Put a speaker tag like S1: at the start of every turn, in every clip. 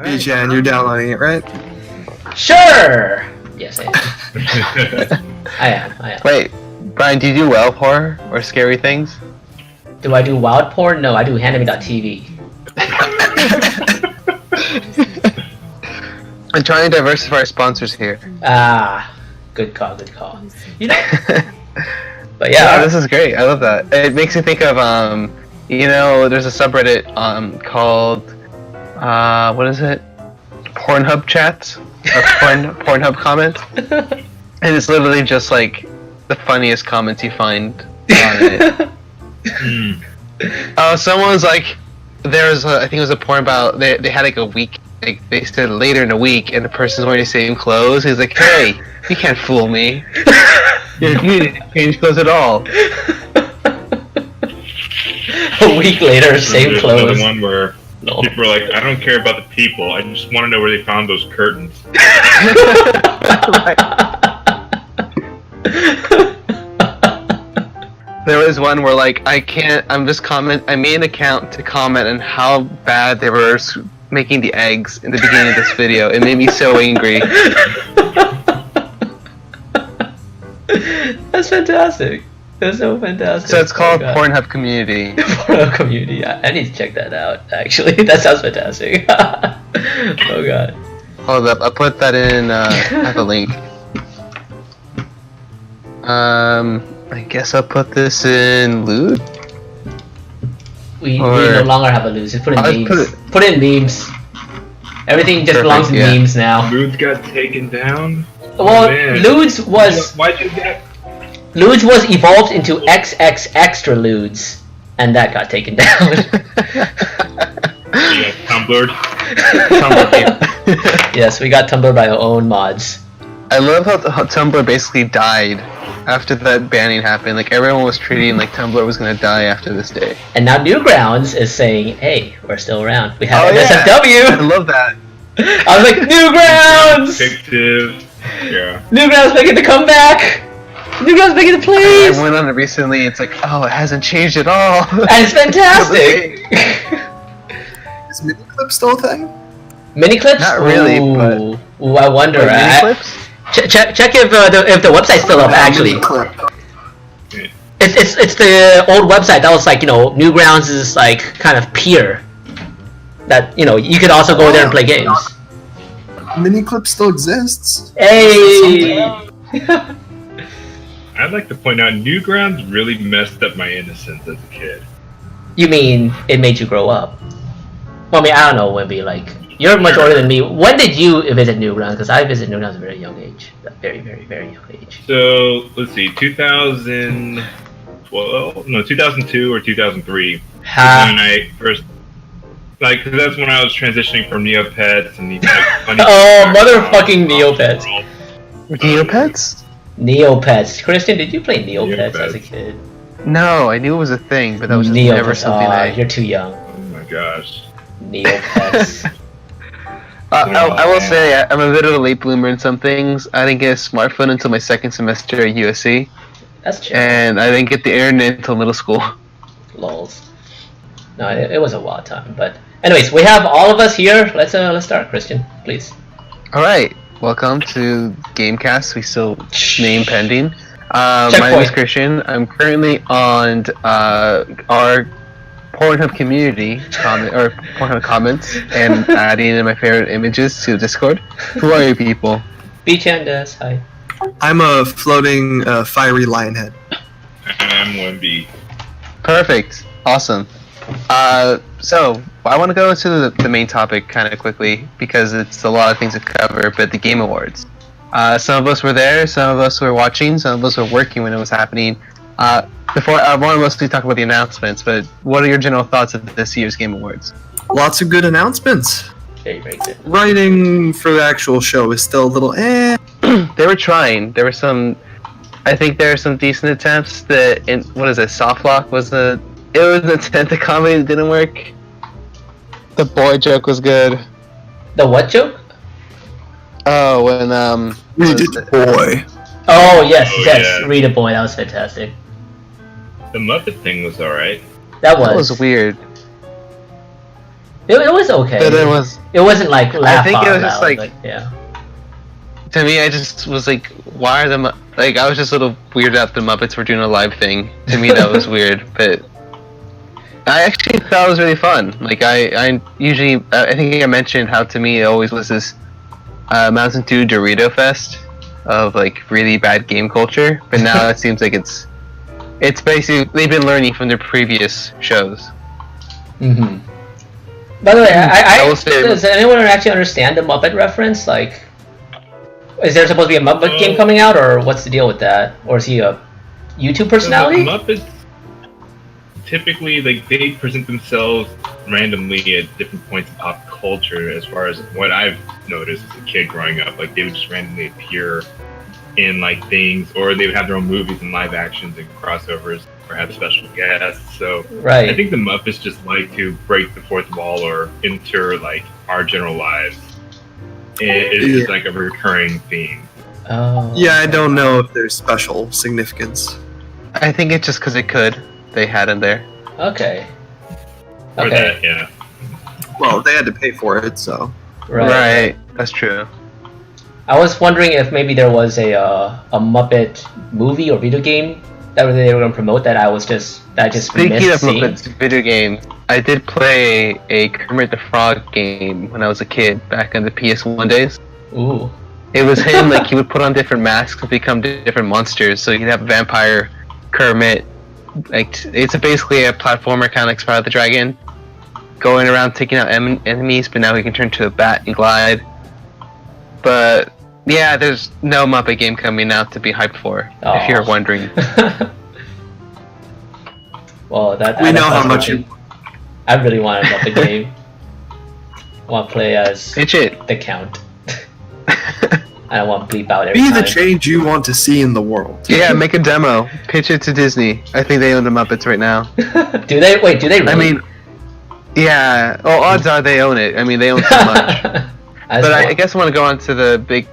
S1: Alright.
S2: Hey Jan, you're downloading it, right?
S1: Sure! Yes, I am. I am.
S3: Wait, Brian, do you do well horror or scary things?
S1: Do I do wild porn? No, I do handyme.tv.
S3: I'm trying to diversify our sponsors here.
S1: Ah, good call, good call. You know, but
S3: Yeah,
S1: yeah,
S3: this is great. I love that. It makes me think of there's a subreddit called what is it? Pornhub chats or Pornhub comments, and it's literally just like the funniest comments you find on it. Someone was like, I think it was a porn about they had like a week. Like they said later in the week, and the person's wearing the same clothes. He's like, "Hey, you can't fool me. You didn't change clothes at all."
S1: a week later, same
S4: There's
S1: clothes.
S4: another one where people are like, "I don't care about the people. I just want to know where they found those curtains."
S3: There was one where like I made an account to comment on how bad they were making the eggs in the beginning of this video. It made me so angry.
S1: That's fantastic. That's so fantastic.
S3: So it's called
S1: Oh,
S3: Pornhub Community.
S1: Pornhub Community. I need to check that out. Actually, that sounds fantastic. Oh god.
S3: Hold up, I'll put that in. I have a link. I guess I'll put this in lewd.
S1: We no longer have a lose. Just put in
S3: I'll
S1: memes. Put in memes. Everything just belongs in
S3: yeah.
S1: memes now.
S4: Moods got taken down.
S1: Well,
S4: man.
S1: Ludes was
S4: Why'd you get?
S1: Ludes was evolved into XX extra Ludes, and that got taken down.
S4: You got Tumblr.
S1: Yes, we got Tumblr by our own mods.
S3: I love how Tumblr basically died after that banning happened. Like everyone was treating like Tumblr was gonna die after this day.
S1: And now Newgrounds is saying, "Hey, we're still around. We have
S3: I
S1: MSFW."
S3: love that.
S1: I was like, Newgrounds!
S4: Fictive. Yeah.
S1: Newgrounds making the comeback. Newgrounds making the plays.
S3: I went on it recently. It's like, oh, it hasn't changed at all.
S1: And it's fantastic.
S2: Is mini-clip still a thing?
S1: Mini clips?
S3: Not really, but
S1: Ooh, I wonder.
S3: mini clips.
S1: Check if the website's still up. Actually,
S2: Mini-clip.
S1: it's the old website that was like Newgrounds is like kind of peer. That you could also go there and play games.
S2: Mini-clip still exists.
S1: Hey.
S4: I'd like to point out, Newgrounds really messed up my innocence as a kid.
S1: You mean it made you grow up? Well, I mean, I don't know, Wimby. Like, you're much older than me. When did you visit Newgrounds? Because I visited Newgrounds at a very young age. A very, very, very young age.
S4: So let's see, 2002 or 2003. When I first, cause that's when I was transitioning from Neopets and these funny.
S1: Oh, motherfucking Neopets.
S3: Neopets?
S1: Neopets. Christian, did you play Neopets as a kid?
S3: No, I knew it was a thing, but that was just never something
S1: You're too young.
S4: Oh my gosh.
S1: Neopets.
S3: I will say I'm a bit of a late bloomer in some things. I didn't get a smartphone until my second semester at USC,
S1: That's true.
S3: and I didn't get the internet until middle school.
S1: Lols. No, it was a wild time. But anyways, we have all of us here. Let's start, Christian, please.
S3: All right, welcome to Gamecast. We still name pending. My name is
S1: Checkpoint.
S3: Christian. I'm currently on our Pornhub community Pornhub comments and adding in my favorite images to Discord. Who are you people?
S1: B-Chandas, hi.
S2: I'm a floating fiery lion head.
S4: I'm 1B.
S3: Perfect. Awesome. So I want to go into the main topic kind of quickly because it's a lot of things to cover, but the Game Awards. Some of us were there, some of us were watching, some of us were working when it was happening. Before I want to mostly talk about the announcements, but what are your general thoughts of this year's Game Awards?
S2: Lots of good announcements.
S1: Very, very good.
S2: Writing for the actual show is still a little
S3: They were trying. There were some. I think there are some decent attempts. Softlock was it was an attempt. The comedy didn't work. The boy joke was good.
S1: The what joke?
S3: Oh, when
S2: We did boy.
S1: Oh, yes,
S4: Oh,
S1: yes.
S4: yeah.
S1: Read a boy, that was fantastic.
S4: The Muppet thing was alright.
S1: That
S3: that
S1: was.
S3: was weird.
S1: It was okay.
S3: But
S1: It wasn't like laugh
S3: I think
S1: out
S3: it was just
S1: loud,
S3: like
S1: yeah.
S3: to me, I just was like, why are the like? I was just a little weirded out the Muppets were doing a live thing. To me, that was weird, but I actually thought it was really fun. Like I usually, I think I mentioned how to me it always was this Mountain Dew Dorito fest of like really bad game culture, but now it seems like it's basically they've been learning from their previous shows.
S1: Mm-hmm. By the way,
S3: I will say,
S1: does anyone actually understand the Muppet reference? Like, is there supposed to be a Muppet game coming out, or what's the deal with that? Or is he a YouTube personality?
S4: The Muppets typically, like, they present themselves randomly at different points in pop culture. As far as what I've noticed as a kid growing up, like they would just randomly appear in like things, or they would have their own movies and live actions and crossovers, or have special guests. So
S1: Right.
S4: I think the Muppets just like to break the fourth wall or enter like our general lives. It's just like a recurring theme.
S1: Oh.
S2: Yeah, I don't know if there's special significance.
S3: I think it's just because it could. They had him there.
S1: Okay.
S4: Or
S1: Okay.
S4: that, yeah.
S2: Well, they had to pay for it, so.
S1: Right.
S3: That's true.
S1: I was wondering if maybe there was a Muppet movie or video game that they were going to promote that I just
S3: Speaking
S1: missed
S3: of
S1: seeing.
S3: Muppets video game, I did play a Kermit the Frog game when I was a kid back in the PS1 days.
S1: Ooh.
S3: It was him, like he would put on different masks and become different monsters. So you'd have vampire Kermit. Like it's basically a platformer kind of like Spyro the Dragon, going around taking out enemies. But now he can turn to a bat and glide. But yeah, there's no Muppet game coming out to be hyped for.
S1: Aw.
S3: If you're wondering.
S1: Well, that
S2: We know how much you.
S1: I really want a Muppet game. I want to play as
S3: Pitch it.
S1: the Count. I don't want to bleep out every
S2: Be
S1: time.
S2: the change you want to see in the world.
S3: Yeah, make a demo. Pitch it to Disney. I think they own the Muppets right now.
S1: Do they? Wait, do they really?
S3: I mean, yeah. Well, odds are they own it. I mean, they own so much. But I guess I want to go on to the big.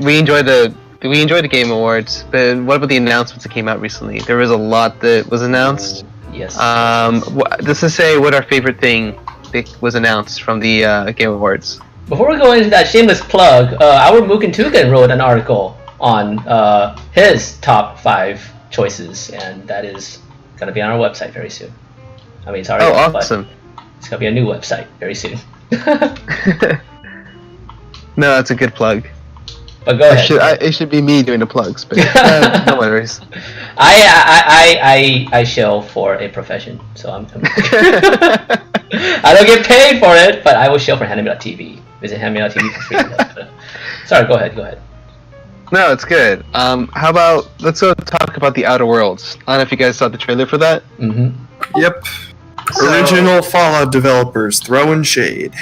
S3: We enjoyed the Game Awards, but what about the announcements that came out recently? There was a lot that was announced.
S1: Yes.
S3: Just to say what our favorite thing that was announced from the Game Awards.
S1: Before we go into that shameless plug, our Mookin Tugan wrote an article on his top 5 choices, and that is going to be on our website very soon. I mean, it's already up,
S3: awesome.
S1: but it's going to be a new website very soon.
S3: No, that's a good plug.
S1: But go ahead.
S3: It should be me doing the plugs, but no worries.
S1: I shill for a profession, so I'm I don't get paid for it, but I will shill for Hanami.tv. Visit Hanami.tv for free. Sorry, go ahead.
S3: No, it's good. How about let's go talk about the Outer Worlds. I don't know if you guys saw the trailer for that.
S1: Mm-hmm.
S2: Yep. Original Fallout developers throwing shade.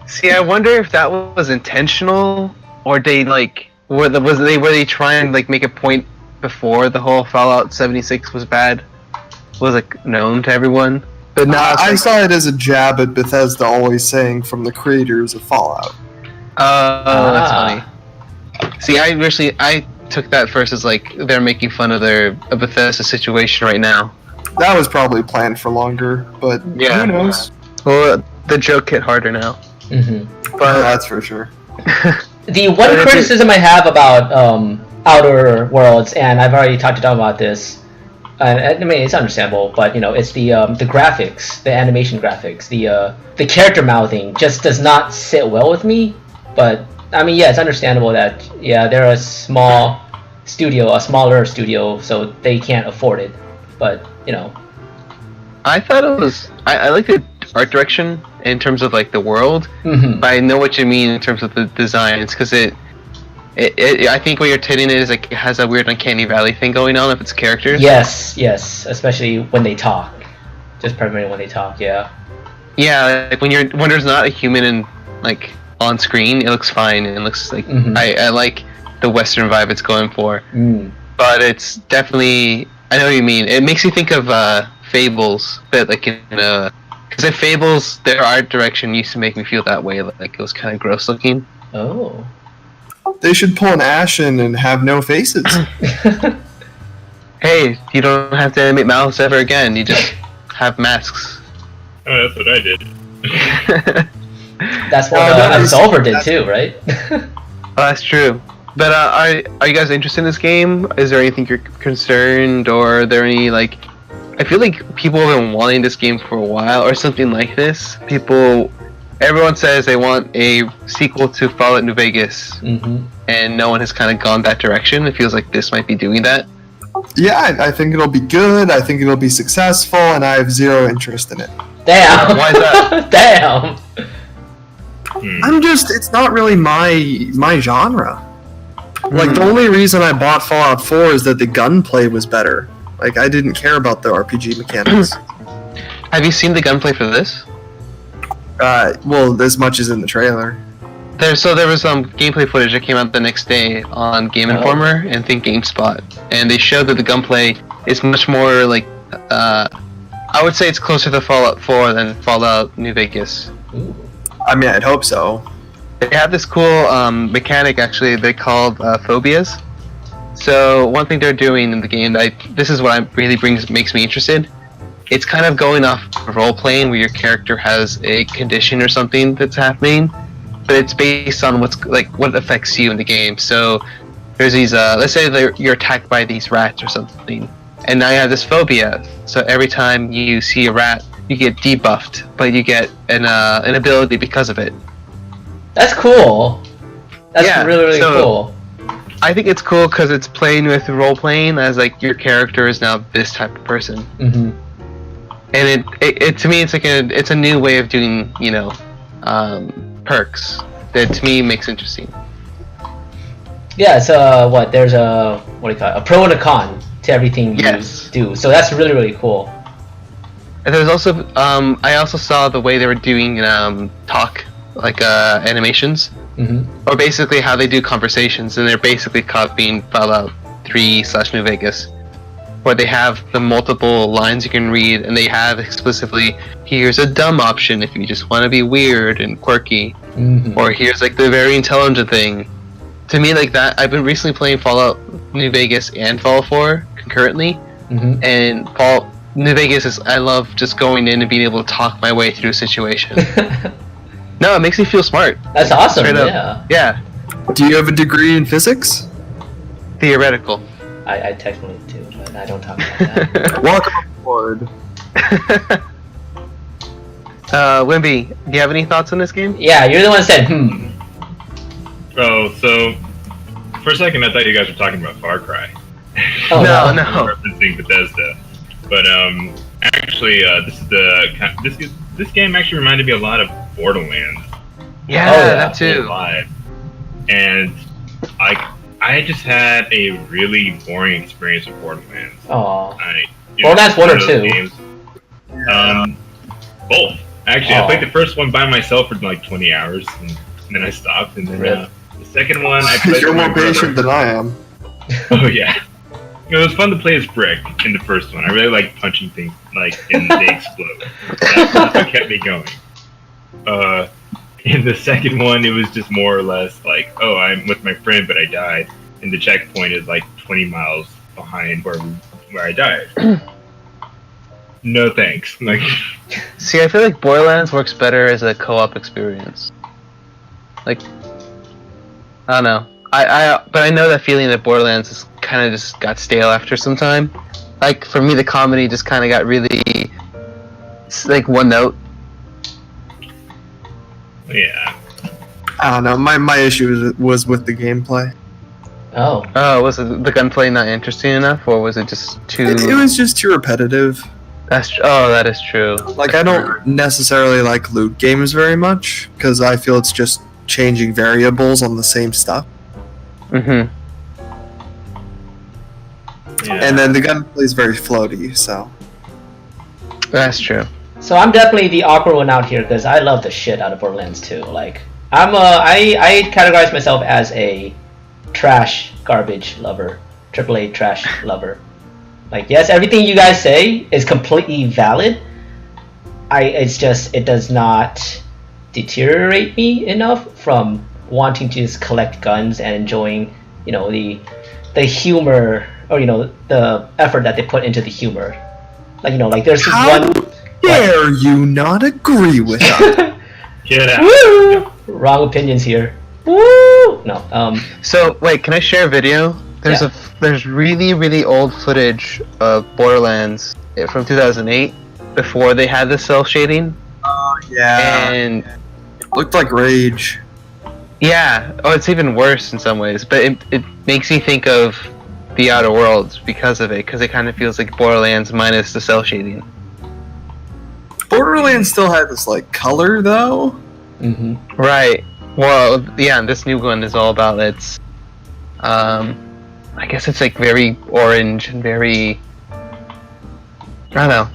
S3: See, I wonder if that was intentional, or they like were they trying to like make a point before the whole Fallout 76 was bad, was like known to everyone. But now
S2: I saw it as a jab at Bethesda always saying from the creators of Fallout.
S3: That's funny. See, I took that first as like they're making fun of their Bethesda situation right now.
S2: That was probably planned for longer, but
S3: Yeah.
S2: who knows?
S3: Well, the joke hit harder now.
S1: Mm-hmm.
S2: But that's for sure.
S1: The one criticism I have about Outer Worlds, and I've already talked to Tom about this, I mean it's understandable, but you know it's the graphics, the animation graphics, the character mouthing just does not sit well with me. But I mean, yeah, it's understandable that they're a smaller studio, so they can't afford it. But you know,
S3: I thought it was. I like the art direction in terms of like the world,
S1: mm-hmm.
S3: but I know what you mean in terms of the designs because it I think what you're hitting it is like it has a weird uncanny valley thing going on with its characters.
S1: Yes, especially when they talk, just primarily when they talk. Yeah,
S3: like when there's not a human in like on screen, it looks fine and it looks like
S1: mm-hmm.
S3: I like the Western vibe it's going for, but it's definitely I know what you mean. It makes you think of Fables, but like in because in Fables their art direction used to make me feel that way, like it was kind of gross looking.
S1: Oh.
S2: They should pull an Ashen and have no faces.
S3: Hey, you don't have to animate mouths ever again. You just have masks.
S4: Oh, that's what I did.
S1: That's what Absolver did too, right?
S3: Oh, that's true. But are you guys interested in this game? Is there anything you're concerned, or are there any like? I feel like people have been wanting this game for a while, or something like this. Everyone says they want a sequel to Fallout New Vegas, and no one has kind of gone that direction. It feels like this might be doing that.
S2: Yeah, I think it'll be good. I think it'll be successful, and I have zero interest in it.
S1: Damn.
S3: Why is that?
S1: Damn.
S2: It's not really my genre. Like, the only reason I bought Fallout 4 is that the gunplay was better. Like, I didn't care about the RPG mechanics.
S3: Have you seen the gunplay for this?
S2: Well, as much as in the trailer.
S3: There was some gameplay footage that came out the next day on Game Informer and Think GameSpot, and they showed that the gunplay is much more like, I would say it's closer to Fallout 4 than Fallout New Vegas.
S1: Ooh.
S2: I mean, I'd hope so.
S3: They have this cool mechanic, actually, they called phobias. So one thing they're doing in the game, this is what makes me interested. It's kind of going off role-playing where your character has a condition or something that's happening, but it's based on what affects you in the game. So there's these, let's say you're attacked by these rats or something, and now you have this phobia. So every time you see a rat, you get debuffed, but you get an ability because of it.
S1: That's cool. That's really cool.
S3: I think it's cool because it's playing with role playing as like your character is now this type of person. And it to me it's a new way of doing perks that to me makes interesting. Yeah,
S1: so there's a pro and a con to everything you do. So that's really cool.
S3: And there's also I also saw the way they were doing talk animations, or basically how they do conversations, and they're basically copying Fallout 3/New Vegas, where they have the multiple lines you can read, and they have explicitly, here's a dumb option if you just want to be weird and quirky, or here's like the very intelligent thing. To me, like that, I've been recently playing Fallout New Vegas and Fallout 4 concurrently, and Fallout New Vegas I love just going in and being able to talk my way through a situation. No, it makes me feel smart.
S1: That's awesome.
S3: Straight up. Yeah.
S2: Do you have a degree in physics?
S3: Theoretical.
S1: I technically do, but I don't talk about that.
S2: Welcome aboard.
S3: Wimby, do you have any thoughts on this game?
S1: Yeah, you're the one that said,
S4: Oh, so for a second I thought you guys were talking about Far Cry.
S1: Oh,
S3: no.
S4: Referencing Bethesda. But actually, this game actually reminded me a lot of Borderlands.
S3: Yeah, that too.
S4: Live. And I just had a really boring experience with Borderlands.
S1: Oh. Borderlands 1 or 2?
S4: Games. Both. Actually, I played the first one by myself for like 20 hours, and then I stopped. And then the second one, I played.
S2: You're more patient than I am.
S4: Oh yeah. It was fun to play as Brick in the first one. I really like punching things and they explode. That's what kept me going. In the second one, it was just more or less like, oh, I'm with my friend, but I died, and the checkpoint is like 20 miles behind where I died. No thanks. Like,
S3: see, I feel like Borderlands works better as a co-op experience. Like, I don't know. But I know that feeling that Borderlands is kind of just got stale after some time. Like, for me, the comedy just kind of got really, like, one note.
S4: yeah.
S2: I don't know. My issue was with the gameplay.
S1: Oh,
S3: was the gunplay not interesting enough, or was it just too?
S2: It was just too repetitive.
S3: That is true.
S2: Like, I don't necessarily like loot games very much because I feel it's just changing variables on the same stuff.
S3: Yeah.
S2: And then the gunplay is very floaty, so.
S3: That's true.
S1: So I'm definitely the awkward one out here because I love the shit out of Borderlands 2. Like, I categorize myself as a trash garbage lover, AAA trash lover. Like, yes, everything you guys say is completely valid. It does not deteriorate me enough from wanting to just collect guns and enjoying, the humor, or the effort that they put into the humor. Like, like there's this one.
S2: dare you not agree with us?
S4: Get out.
S1: Woo! Wrong opinions here. Woo! No.
S3: So wait, can I share a video? There's really old footage of Borderlands from 2008 before they had the cell shading.
S2: Yeah.
S3: And
S2: Looked like Rage.
S3: yeah, oh, it's even worse in some ways, but it makes me think of the Outer Worlds because of it, because it kind of feels like Borderlands minus the cell shading.
S2: Borderlands still had this like color though.
S1: Mm-hmm.
S3: Right. Well, yeah, and this new one is all about its. I guess it's like very orange and very. I don't know.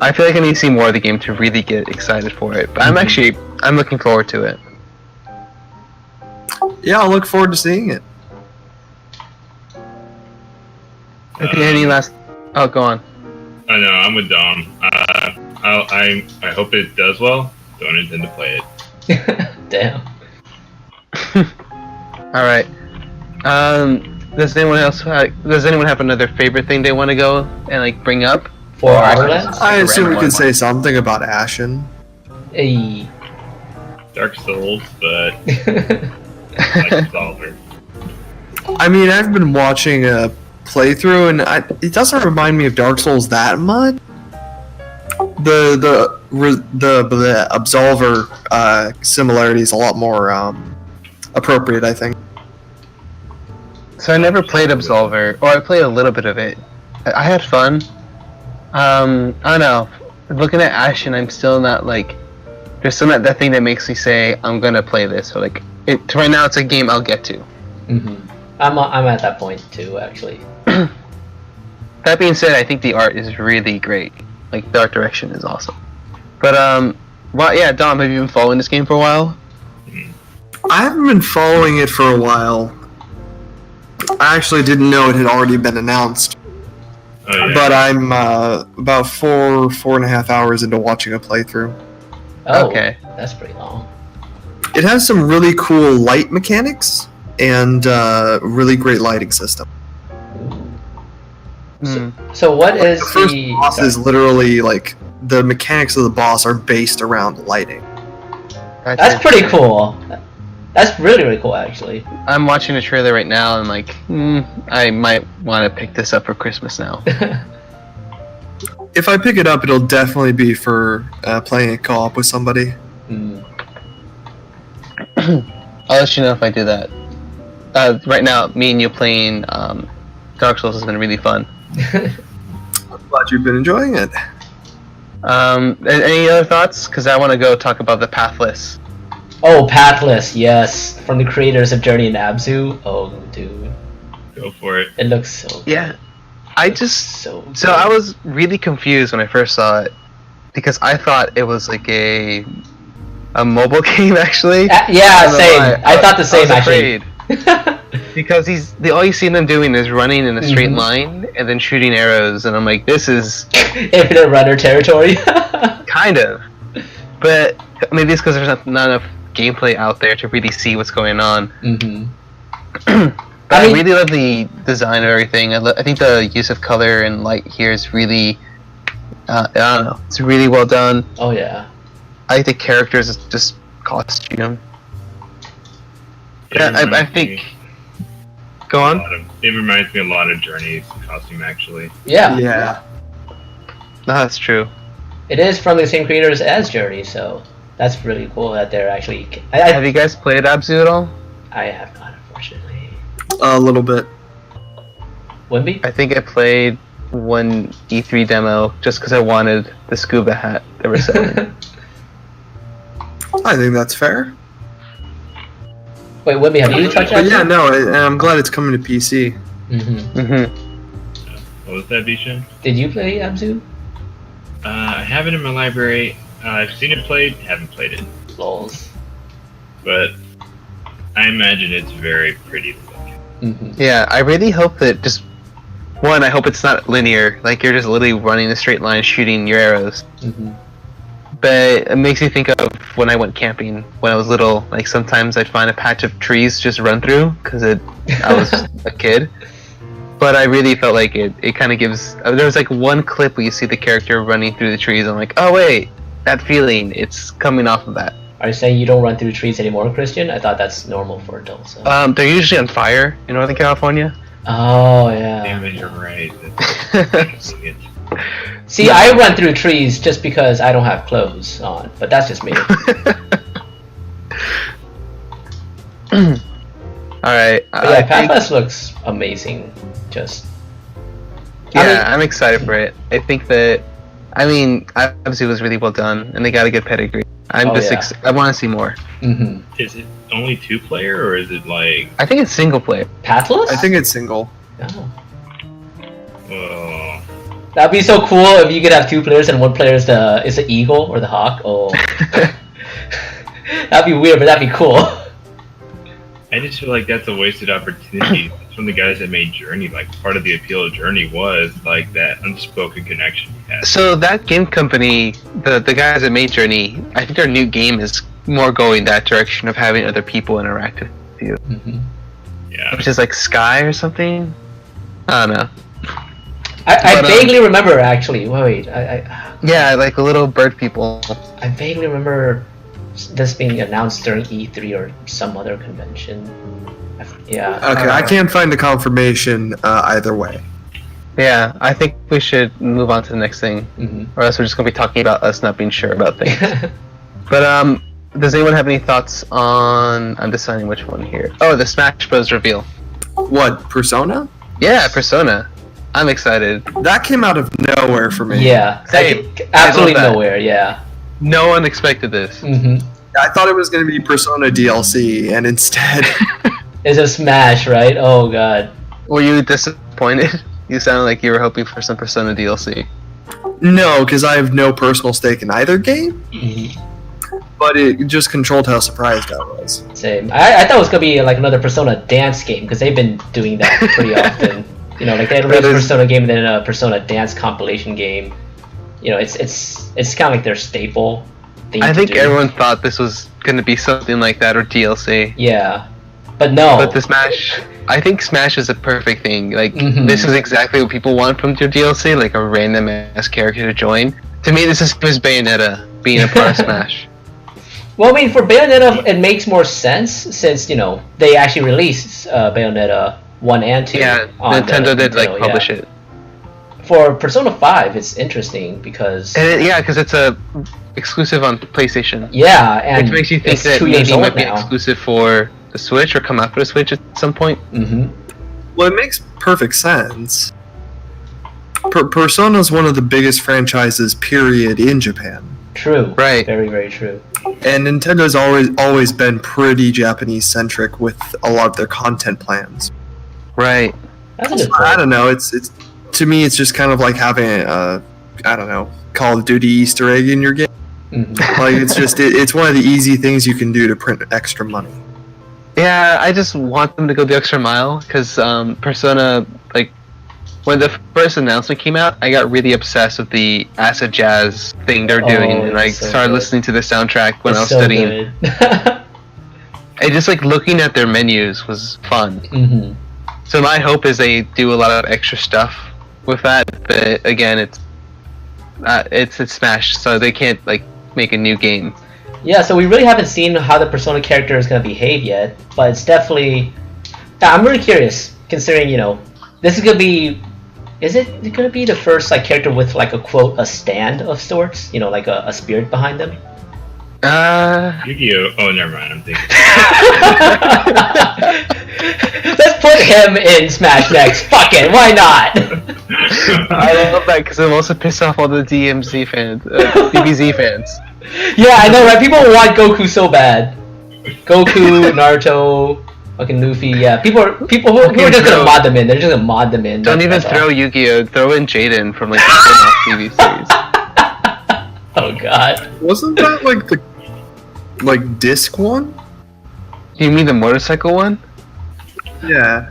S3: I feel like I need to see more of the game to really get excited for it. But I'm looking forward to it.
S2: Yeah, I'll look forward to seeing it.
S3: Any last? Oh, go on.
S4: I know, I'm with Dom. I hope it does well. Don't intend to play it.
S1: Damn.
S3: All right. Does anyone have another favorite thing they want to go and like bring up?
S1: For
S3: Or I can
S1: Borderlands?
S3: just-
S2: I assume we
S3: random
S2: can
S3: one.
S2: say something about Ashen.
S1: Hey.
S4: Dark Souls, but like Absolver.
S2: I mean, I've been watching a playthrough, and it doesn't remind me of Dark Souls that much. The Absolver similarity is a lot more appropriate, I think.
S3: So I never played Absolver, or I played a little bit of it. I had fun. I don't know. Looking at Ashen, I'm still not like. There's still not that thing that makes me say I'm gonna play this. So like, right now it's a game I'll get to.
S1: Mm-hmm. I'm at that point too, actually.
S3: That being said, I think the art is really great. Like the art direction is awesome. But well, yeah, Dom, have you been following this game for a while?
S2: I haven't been following it for a while. I actually didn't know it had already been announced.
S4: Oh, yeah.
S2: But I'm about 4.5 hours into watching a playthrough.
S1: Oh,
S3: Okay.
S1: That's pretty long.
S2: It has some really cool light mechanics and really great lighting system.
S3: Hmm.
S1: So what is
S2: The first
S1: the...
S2: boss is literally like the mechanics of the boss are based around lighting.
S1: That's pretty cool. That's really cool, actually.
S3: I'm watching a trailer right now, and like, I might want to pick this up for Christmas now.
S2: If I pick it up, it'll definitely be for playing a co-op with somebody.
S1: Mm.
S3: I'll let you know if I do that. Right now, me and you playing Dark Souls has been really fun.
S2: I'm glad you've been enjoying it.
S3: Any other thoughts? Because I want to go talk about the Pathless.
S1: Oh, Pathless, yes. From the creators of Journey and Abzu. Oh, dude.
S4: Go for it.
S1: It looks so good.
S3: Yeah, I just
S1: So good.
S3: so I was really confused when I first saw it because I thought it was like a mobile game actually.
S1: Yeah,
S3: I don't know
S1: same.
S3: why.
S1: I thought the same,
S3: I was
S1: actually.
S3: afraid. Because all you see them doing is running in a straight line and then shooting arrows, and I'm like, this is
S1: Infinite runner territory.
S3: kind of. But maybe it's because there's not enough gameplay out there to really see what's going on.
S1: Mm-hmm.
S3: But I
S1: mean-
S3: really love the design of everything. I think the use of color and light here is really, I don't know, it's really well done.
S1: Oh, yeah.
S3: I like the characters, it's just costume. Yeah, I think. Go on.
S4: It reminds me a lot of Journey's costume, actually.
S1: Yeah.
S2: Yeah.
S3: No, that's true.
S1: It is from the same creators as Journey, so that's really cool that they're actually...
S3: Have you guys played Abzu at all?
S1: I have not, unfortunately.
S2: A little bit.
S1: Wimby?
S3: I think I played one E3 demo just because I wanted the scuba hat they were selling.
S2: I think that's fair.
S1: Wait, Wimby, have you touched
S2: But
S1: that?
S2: yeah, no, I'm glad it's coming to PC.
S1: Mm-hmm.
S3: Mm-hmm.
S4: What was that, Bishan?
S1: Did you play Abzu?
S4: I have it in my library. I've seen it played, haven't played it.
S1: Lols.
S4: But I imagine it's very pretty looking.
S1: Mm-hmm.
S3: Yeah, I really hope that I hope it's not linear, like you're just literally running a straight line shooting your arrows.
S1: Mm-hmm.
S3: But it makes me think of when I went camping when I was little. Like sometimes I'd find a patch of trees just run through because I was a kid, but I really felt like it kind of gives. There was like one clip where you see the character running through the trees. I'm like, oh wait, that feeling, it's coming off of that.
S1: Are you saying you don't run through trees anymore, Christian? I thought that's normal for adults. So.
S3: They're usually on fire in Northern California.
S1: Oh yeah.
S4: Damn it, you're right.
S1: See, I run through trees just because I don't have clothes on, but that's just me.
S3: Alright.
S1: Yeah, Pathfest looks amazing. Just.
S3: I'm excited for it. I think that. I mean, obviously it was really well done, and they got a good pedigree. I want to see more.
S1: Mm-hmm.
S4: Is it only 2-player, or is it like?
S3: I think it's single player.
S1: Pathless?
S2: I think it's single.
S1: Oh.
S4: Oh.
S1: That'd be so cool if you could have 2 players and one player is the eagle or the hawk. Oh. That'd be weird, but that'd be cool.
S4: I just feel like that's a wasted opportunity. From the guys that made Journey, like part of the appeal of Journey was like that unspoken connection you had.
S3: So that game company, the guys that made Journey, I think their new game is more going that direction of having other people interact with you.
S1: Mm-hmm.
S4: Yeah.
S3: Which is like Sky or something. I don't know.
S1: I vaguely remember actually. Wait,
S3: yeah, like little bird people.
S1: I vaguely remember this being announced during E3 or some other convention. Yeah.
S2: Okay, I can't find the confirmation either way.
S3: Yeah, I think we should move on to the next thing, or else we're just gonna be talking about us not being sure about things. But does anyone have any thoughts on? I'm deciding which one here. Oh, the Smash Bros. Reveal.
S2: What, Persona?
S3: Yeah, Persona. I'm excited.
S2: That came out of nowhere for me.
S1: Yeah,
S3: Same.
S1: absolutely
S3: I love that.
S1: nowhere. Yeah.
S3: No one expected this.
S1: Mm-hmm.
S2: I thought it was going to be Persona DLC, and instead...
S1: It's a Smash, right? Oh god.
S3: Were you disappointed? You sounded like you were hoping for some Persona DLC.
S2: No, because I have no personal stake in either game. But it just controlled how surprised I was.
S1: Same. I thought it was gonna be like another Persona dance game because they've been doing that pretty often. You know, like they had a Persona game and then a Persona dance compilation game. You know, it's kind of like their staple thing.
S3: I think everyone thought this was gonna be something like that or DLC.
S1: Yeah, but no.
S3: But the Smash, I think Smash is a perfect thing. Like this is exactly what people want from their DLC, like a random ass character to join. To me, this is Bayonetta being a part of Smash.
S1: Well, I mean, for Bayonetta, it makes more sense since, you know, they actually released Bayonetta 1 and 2.
S3: Yeah, Nintendo did like publish it.
S1: For Persona 5, it's interesting because...
S3: because it's a exclusive on PlayStation.
S1: Yeah, and
S3: which makes you think that maybe it might be exclusive for the Switch or come out for the Switch at some point.
S2: Well, it makes perfect sense. Persona is one of the biggest franchises, period, in Japan.
S1: True.
S3: Right.
S1: Very, very true.
S2: And Nintendo's always been pretty Japanese-centric with a lot of their content plans.
S3: Right.
S1: That's a good point.
S2: I don't know, it's to me, it's just kind of like having a, I don't know, Call of Duty Easter egg in your game. Like, it's just, it's one of the easy things you can do to print extra money.
S3: Yeah, I just want them to go the extra mile, because Persona, like, when the first announcement came out, I got really obsessed with the acid jazz thing they're doing, and I started listening to the soundtrack when I was studying. And just, like, looking at their menus was fun. So my hope is they do a lot of extra stuff with that, but again, it's Smash, so they can't like make a new game.
S1: Yeah, so we really haven't seen how the Persona character is going to behave yet, but it's definitely... I'm really curious, considering, you know, this is going to be... Is it going to be the first like character with like a quote, a stand of sorts? You know, like a spirit behind them?
S4: Yu-Gi-Oh! Oh, never mind, I'm thinking.
S1: Let's put him in Smash next. Fuck it, why not?
S3: I love that because it'll also piss off all the DMZ fans, DBZ fans.
S1: Yeah, I know, right? People want Goku so bad. Goku, Naruto, fucking Luffy. Yeah, people who are just gonna mod them in. They're just gonna mod them in.
S3: Don't even throw Yu-Gi-Oh! Throw in Jaden from like the spin-off TV series.
S1: Oh god.
S2: Wasn't that like the disc one?
S3: You mean the motorcycle one?
S2: Yeah.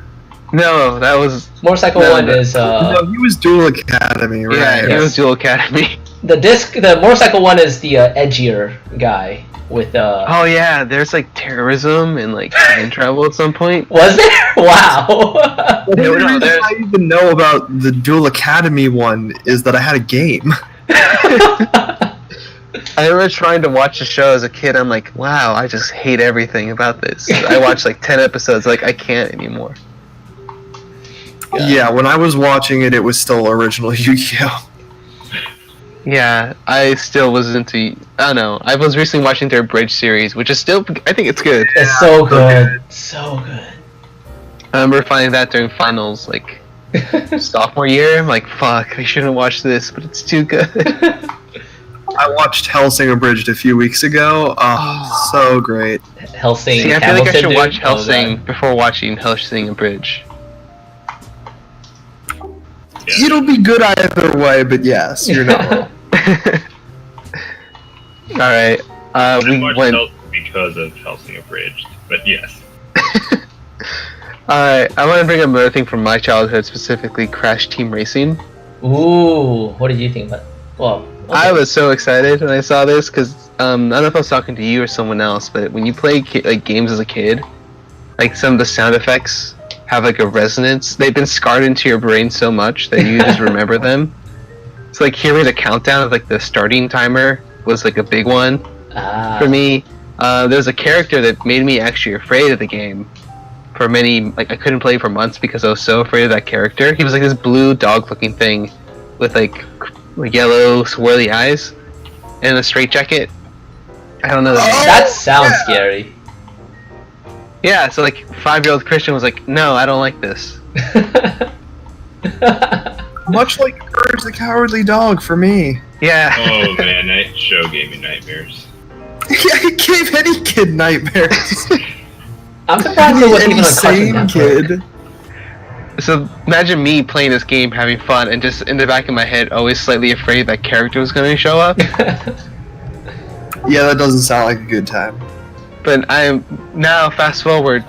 S3: No, that was
S1: Motorcycle one is
S2: No, he was Dual Academy, right?
S3: yeah, he was Dual Academy.
S1: the motorcycle one is the edgier guy with
S3: Oh yeah, there's like terrorism and like time travel at some point.
S1: Was there? Wow.
S2: The only reason I even know about the Dual Academy one is that I had a game.
S3: I remember trying to watch the show as a kid. I'm like, wow, I just hate everything about this. I watched like 10 episodes, like I can't anymore.
S2: Yeah, when I was watching it, it was still original Yu-Gi-Oh!
S3: Yeah, I still was into. I don't know. I was recently watching their Bridge series, which is still. I think it's good.
S1: It's so good. So good.
S3: I remember finding that during finals, like sophomore year. I'm like, fuck, I shouldn't watch this, but it's too good.
S2: I watched Hellsing Abridged a few weeks ago. Oh, so great.
S1: Hellsing.
S3: See, I feel like I should watch
S1: Oh,
S3: Hellsing
S1: God.
S3: before watching Hellsing Abridged.
S4: Yeah.
S2: It'll be good either way, but yes, you're not wrong.
S3: Alright,
S4: I
S3: we
S4: watched
S3: went.
S4: Hellsing because of Hellsing Abridged, but yes.
S3: Alright, I want to bring up another thing from my childhood, specifically Crash Team Racing.
S1: Ooh, what did you think about? Well, okay.
S3: I was so excited when I saw this because I don't know if I was talking to you or someone else, but when you play like games as a kid, like some of the sound effects have like a resonance. They've been scarred into your brain so much that you just remember them. So like hearing the countdown of like the starting timer was like a big one for me. There's a character that made me actually afraid of the game for many. Like I couldn't play for months because I was so afraid of that character. He was like this blue dog-looking thing with like yellow swirly eyes and a straight jacket. I don't know the name.
S1: That sounds scary.
S3: Yeah, so like 5-year-old Christian was like, no, I don't like this.
S2: Much like Courage the Cowardly Dog for me.
S3: Yeah.
S4: Oh man, that show gave me nightmares.
S2: It gave any kid nightmares.
S1: I'm surprised it wasn't
S2: Any
S1: even on Cartoon
S2: sane
S1: Network.
S2: kid.
S3: So imagine me playing this game, having fun, and just in the back of my head, always slightly afraid that character was going to show up.
S2: Yeah, that doesn't sound like a good time.
S3: But I am now, fast forward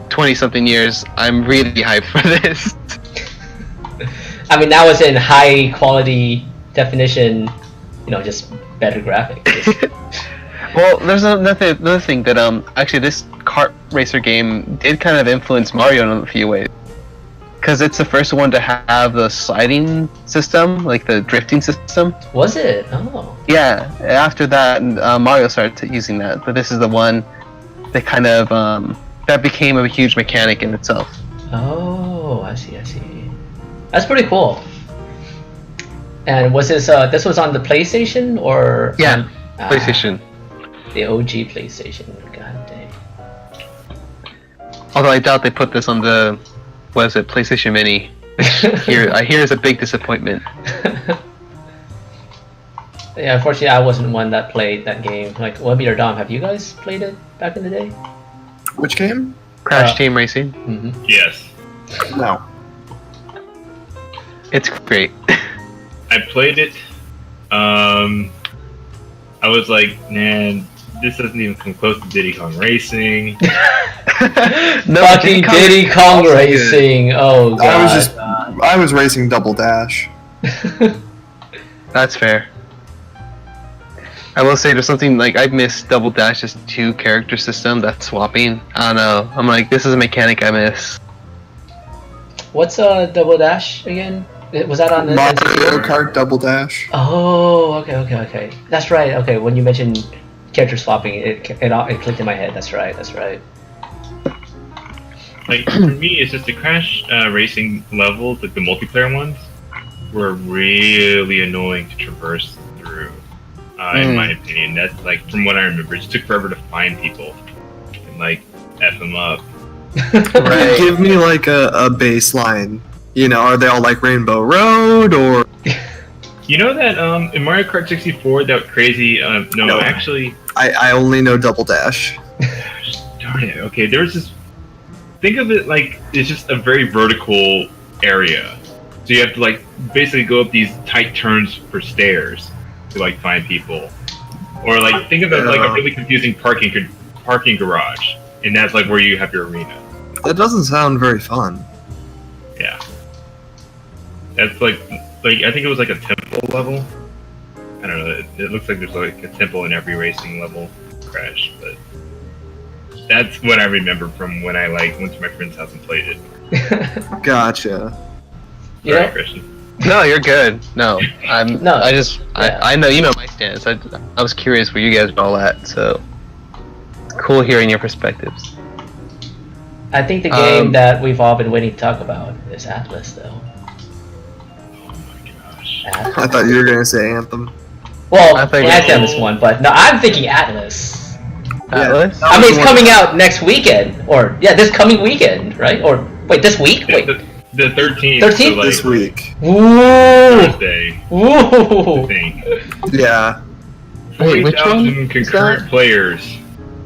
S3: 20-something years, I'm really hyped for this.
S1: I mean, now it's in high quality definition, you know, just better graphics.
S3: Well, there's another thing that actually this kart racer game did kind of influence Mario in a few ways. Because it's the first one to have the sliding system, like the drifting system.
S1: Was it? Oh.
S3: Yeah, after that, Mario started using that, but this is the one that kind of, that became a huge mechanic in itself.
S1: Oh, I see, I see. That's pretty cool. And was this was on the PlayStation or?
S3: Yeah,
S1: on,
S3: PlayStation.
S1: The OG PlayStation. God dang.
S3: Although I doubt they put this on the, what is it, PlayStation Mini. I hear is a big disappointment.
S1: Yeah, unfortunately, I wasn't one that played that game. Like, Webby or Dom, have you guys played it back in the day?
S2: Which game?
S3: Crash Team Racing.
S1: Mm-hmm.
S4: Yes.
S2: No.
S3: It's great.
S4: I played it. I was like, man, this doesn't even come close to Diddy Kong Racing.
S3: No,
S1: Fucking Diddy Kong
S3: also
S1: Racing. Oh god.
S2: I was racing Double Dash.
S3: That's fair. I will say there's something like I miss Double Dash's 2-character system, that swapping. I don't know. I'm like, this is a mechanic I miss.
S1: What's Double Dash again? Was that on the
S2: Mario Kart Double Dash.
S1: Oh, okay. That's right. Okay, when you mentioned character swapping, it clicked in my head. That's right.
S4: Like for me, it's just the Crash racing levels, like the multiplayer ones, were really annoying to traverse through. In my opinion, that's like from what I remember, it just took forever to find people and like f them up.
S3: Right.
S2: Give me like a baseline. You know, are they all like Rainbow Road or?
S4: You know that in Mario Kart 64, that crazy?
S2: No.
S4: Actually,
S2: I only know Double Dash.
S4: darn it. Okay, there's this. Think of it like it's just a very vertical area, so you have to like basically go up these tight turns for stairs to like find people, or like think of it like a really confusing parking garage, and that's like where you have your arena.
S2: That doesn't sound very fun.
S4: Yeah, that's like I think it was like a temple level. I it looks like there's like a temple in every racing level crash, but that's what I remember from when I went to my friend's house and played it.
S2: Gotcha.
S1: Yeah.
S4: Sorry, Christian.
S3: No, you're good. No, I'm.
S1: No,
S3: I know you know my stance. I was curious where you guys are all at. So cool hearing your perspectives.
S1: I think the game that we've all been waiting to talk about is Atlas, though.
S4: Oh my gosh.
S1: Atlas.
S2: I thought you were gonna say Anthem.
S1: Well,
S3: I think-
S1: Anthem is one, but no, I'm thinking Atlas.
S3: Atlas?
S1: I mean, it's coming out next weekend, or this coming weekend, right? Or wait, this week? Wait,
S4: The 13th.
S1: 13th?
S4: So, like,
S2: This week.
S1: ooh,
S4: Thursday, I
S1: ooh.
S4: think.
S2: Yeah.
S3: Wait, which one
S4: 40,000
S3: is
S4: concurrent
S3: that?
S4: players.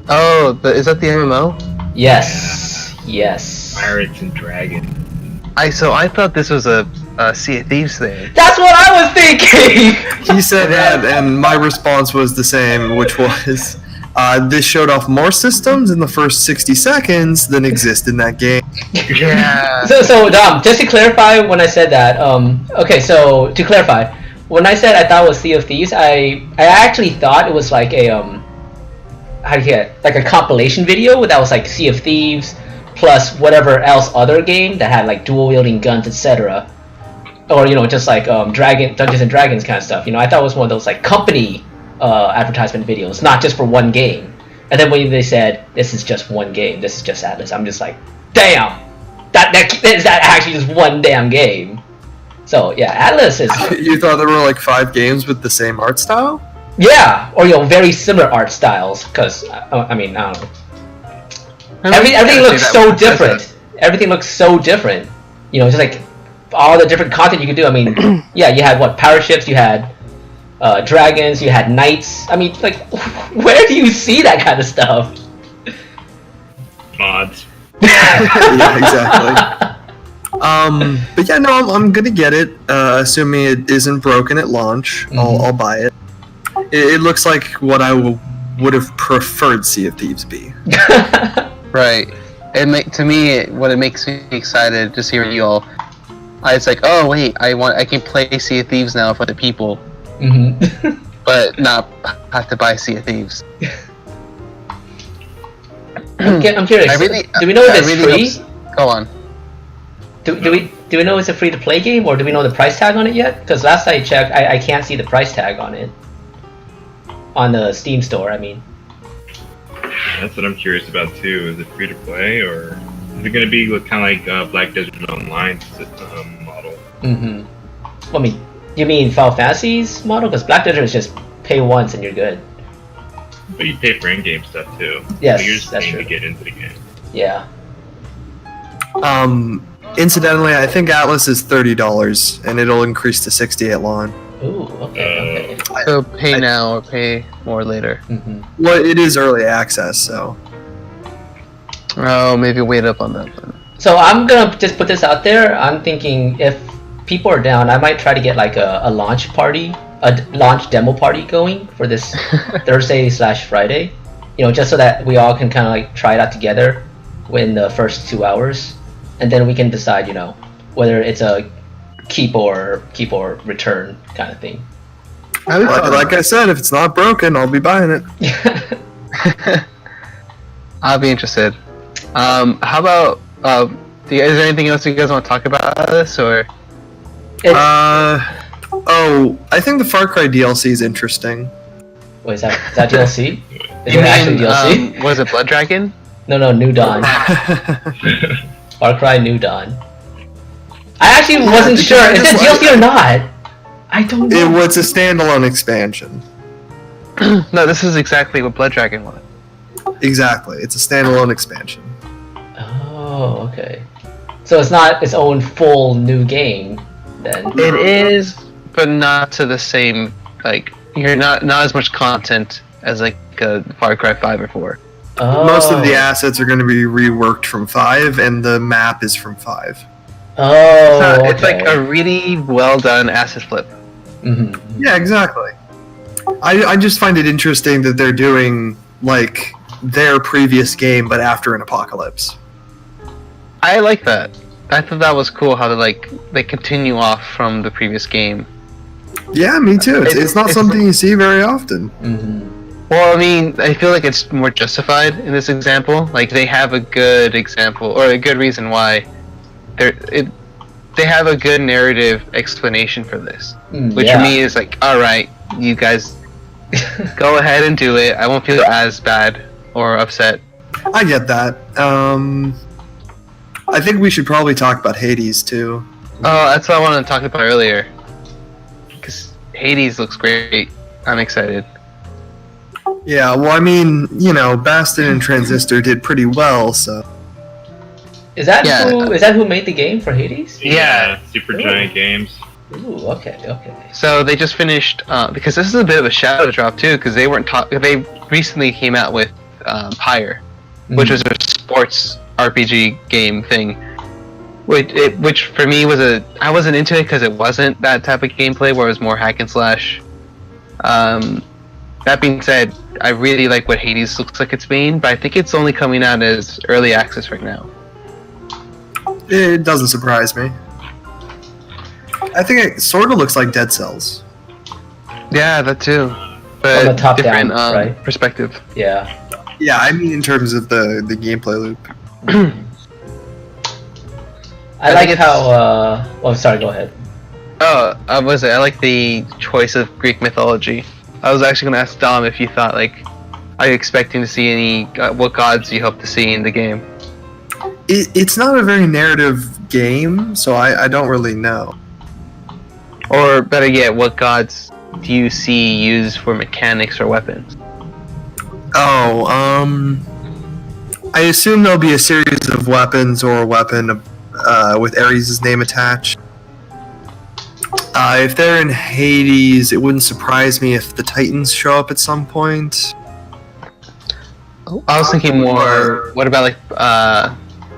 S3: Oh, is that the MMO?
S1: Yes, yes.
S4: Pirates and Dragons.
S3: I thought this was a Sea of Thieves thing.
S1: That's what I was thinking.
S2: He said that, and my response was the same, which was, this showed off more systems in the first 60 seconds than exist in that game.
S3: Yeah.
S1: So Dom, just to clarify, when I said that, okay, so to clarify, when I said I thought it was Sea of Thieves, I actually thought it was like a how do you get like a compilation video that was like Sea of Thieves plus whatever else other game that had like dual wielding guns, etc. Or just like Dungeons and Dragons kind of stuff. I thought it was one of those like company advertisement videos, not just for one game. And then when they said this is just one game, this is just Atlas, I'm just like, damn, is that actually just one damn game? So yeah, Atlas is
S2: You thought there were like 5 games with the same art style?
S1: yeah, or very similar art styles. Because I mean, I don't know. Everything looks so different. Everything looks so different. Just like all the different content you could do. I mean, yeah, you had power ships, you had dragons, you had knights. I mean, like, where do you see that kind of stuff?
S4: Mods.
S2: Yeah, exactly. But yeah, no, I'm gonna get it. Assuming it isn't broken at launch, I'll buy it. It looks like what I would have preferred Sea of Thieves be.
S3: Right. To me, what it makes me excited just hearing you all. It's like, oh wait, I can play Sea of Thieves now for the people, but not have to buy Sea of Thieves.
S1: I'm curious. Do we know if it's free?
S3: Go on.
S1: Do we know it's a free to play game, or do we know the price tag on it yet? Because last I checked, I can't see the price tag on it on the Steam store. I mean,
S4: That's what I'm curious about too. Is it free to play, or is it going to be kind of like Black Desert Online model?
S1: I mean, you mean Final Fantasy's model? Because Black Desert is just pay once and you're good.
S4: But you pay for in-game stuff too.
S1: Yes,
S4: so you're just
S1: that's
S4: paying
S1: true.
S4: to get into the game.
S1: Yeah.
S2: Incidentally, I think Atlas is $30, and it'll increase to 60 at launch.
S1: Ooh. Okay.
S3: So pay now or pay more later.
S2: Well, it is early access, so.
S3: Oh, maybe wait up on that then.
S1: So I'm gonna just put this out there. I'm thinking if people are down, I might try to get like a launch party, a launch demo party going for this Thursday/Friday. Just so that we all can kind of like try it out together within the first 2 hours, and then we can decide, whether it's a keep or return kind of thing.
S2: Like I said, if it's not broken, I'll be buying it.
S3: I'll be interested. How about is there anything else you guys want to talk about this, or?
S2: I think the Far Cry DLC is interesting.
S1: Wait, is that DLC? Is
S3: You
S1: it actually
S3: mean,
S1: DLC?
S3: was it Blood Dragon?
S1: No, New Dawn. Far Cry New Dawn. I actually wasn't sure. Is it DLC or not? I don't know.
S2: It's a standalone expansion.
S3: No, this is exactly what Blood Dragon was.
S2: Exactly, it's a standalone expansion.
S1: Oh, okay. So it's not its own full new game, then.
S3: It is, but not to the same. Like, you're not as much content as like a Far Cry 5 or 4.
S1: Oh.
S2: Most of the assets are going to be reworked from 5, and the map is from 5.
S1: Oh,
S3: It's like a really well done asset flip.
S2: Yeah, exactly. I just find it interesting that they're doing like their previous game, but after an apocalypse.
S3: I like that. I thought that was cool how they continue off from the previous game.
S2: Yeah, me too. It's not something you see very often.
S3: Well, I mean, I feel like it's more justified in this example. Like, they have a good example, or a good reason why they have a good narrative explanation for this. Which for me is like, alright, you guys go ahead and do it. I won't feel as bad or upset.
S2: I get that. I think we should probably talk about Hades too.
S3: Oh, that's what I wanted to talk about earlier. Because Hades looks great. I'm excited.
S2: Yeah, well, I mean, you know, Bastion and Transistor did pretty well, so.
S1: Is that who made the game for Hades?
S4: Yeah, Supergiant Games.
S1: Ooh, okay.
S3: So they just finished because this is a bit of a shadow drop too, because they weren't they recently came out with Pyre, which was a sports RPG game thing. Which for me was I wasn't into it because it wasn't that type of gameplay where it was more hack and slash. That being said, I really like what Hades looks like it's being, but I think it's only coming out as early access right now.
S2: It doesn't surprise me. I think it sort of looks like Dead Cells.
S3: Yeah, that too. But
S1: on the top
S3: different
S1: down, right?
S3: Perspective.
S1: Yeah.
S2: Yeah, I mean in terms of the gameplay loop.
S1: I like how. Oh, sorry. Go ahead.
S3: Oh, I like the choice of Greek mythology. I was actually going to ask Dom if you thought, like, are you expecting to see any what gods you hope to see in the game?
S2: It's not a very narrative game, so I don't really know.
S3: Or better yet, what gods do you see used for mechanics or weapons?
S2: Oh, I assume there'll be a series of weapons or a weapon with Ares' name attached. If they're in Hades, it wouldn't surprise me if the Titans show up at some point.
S3: I was thinking more, what about like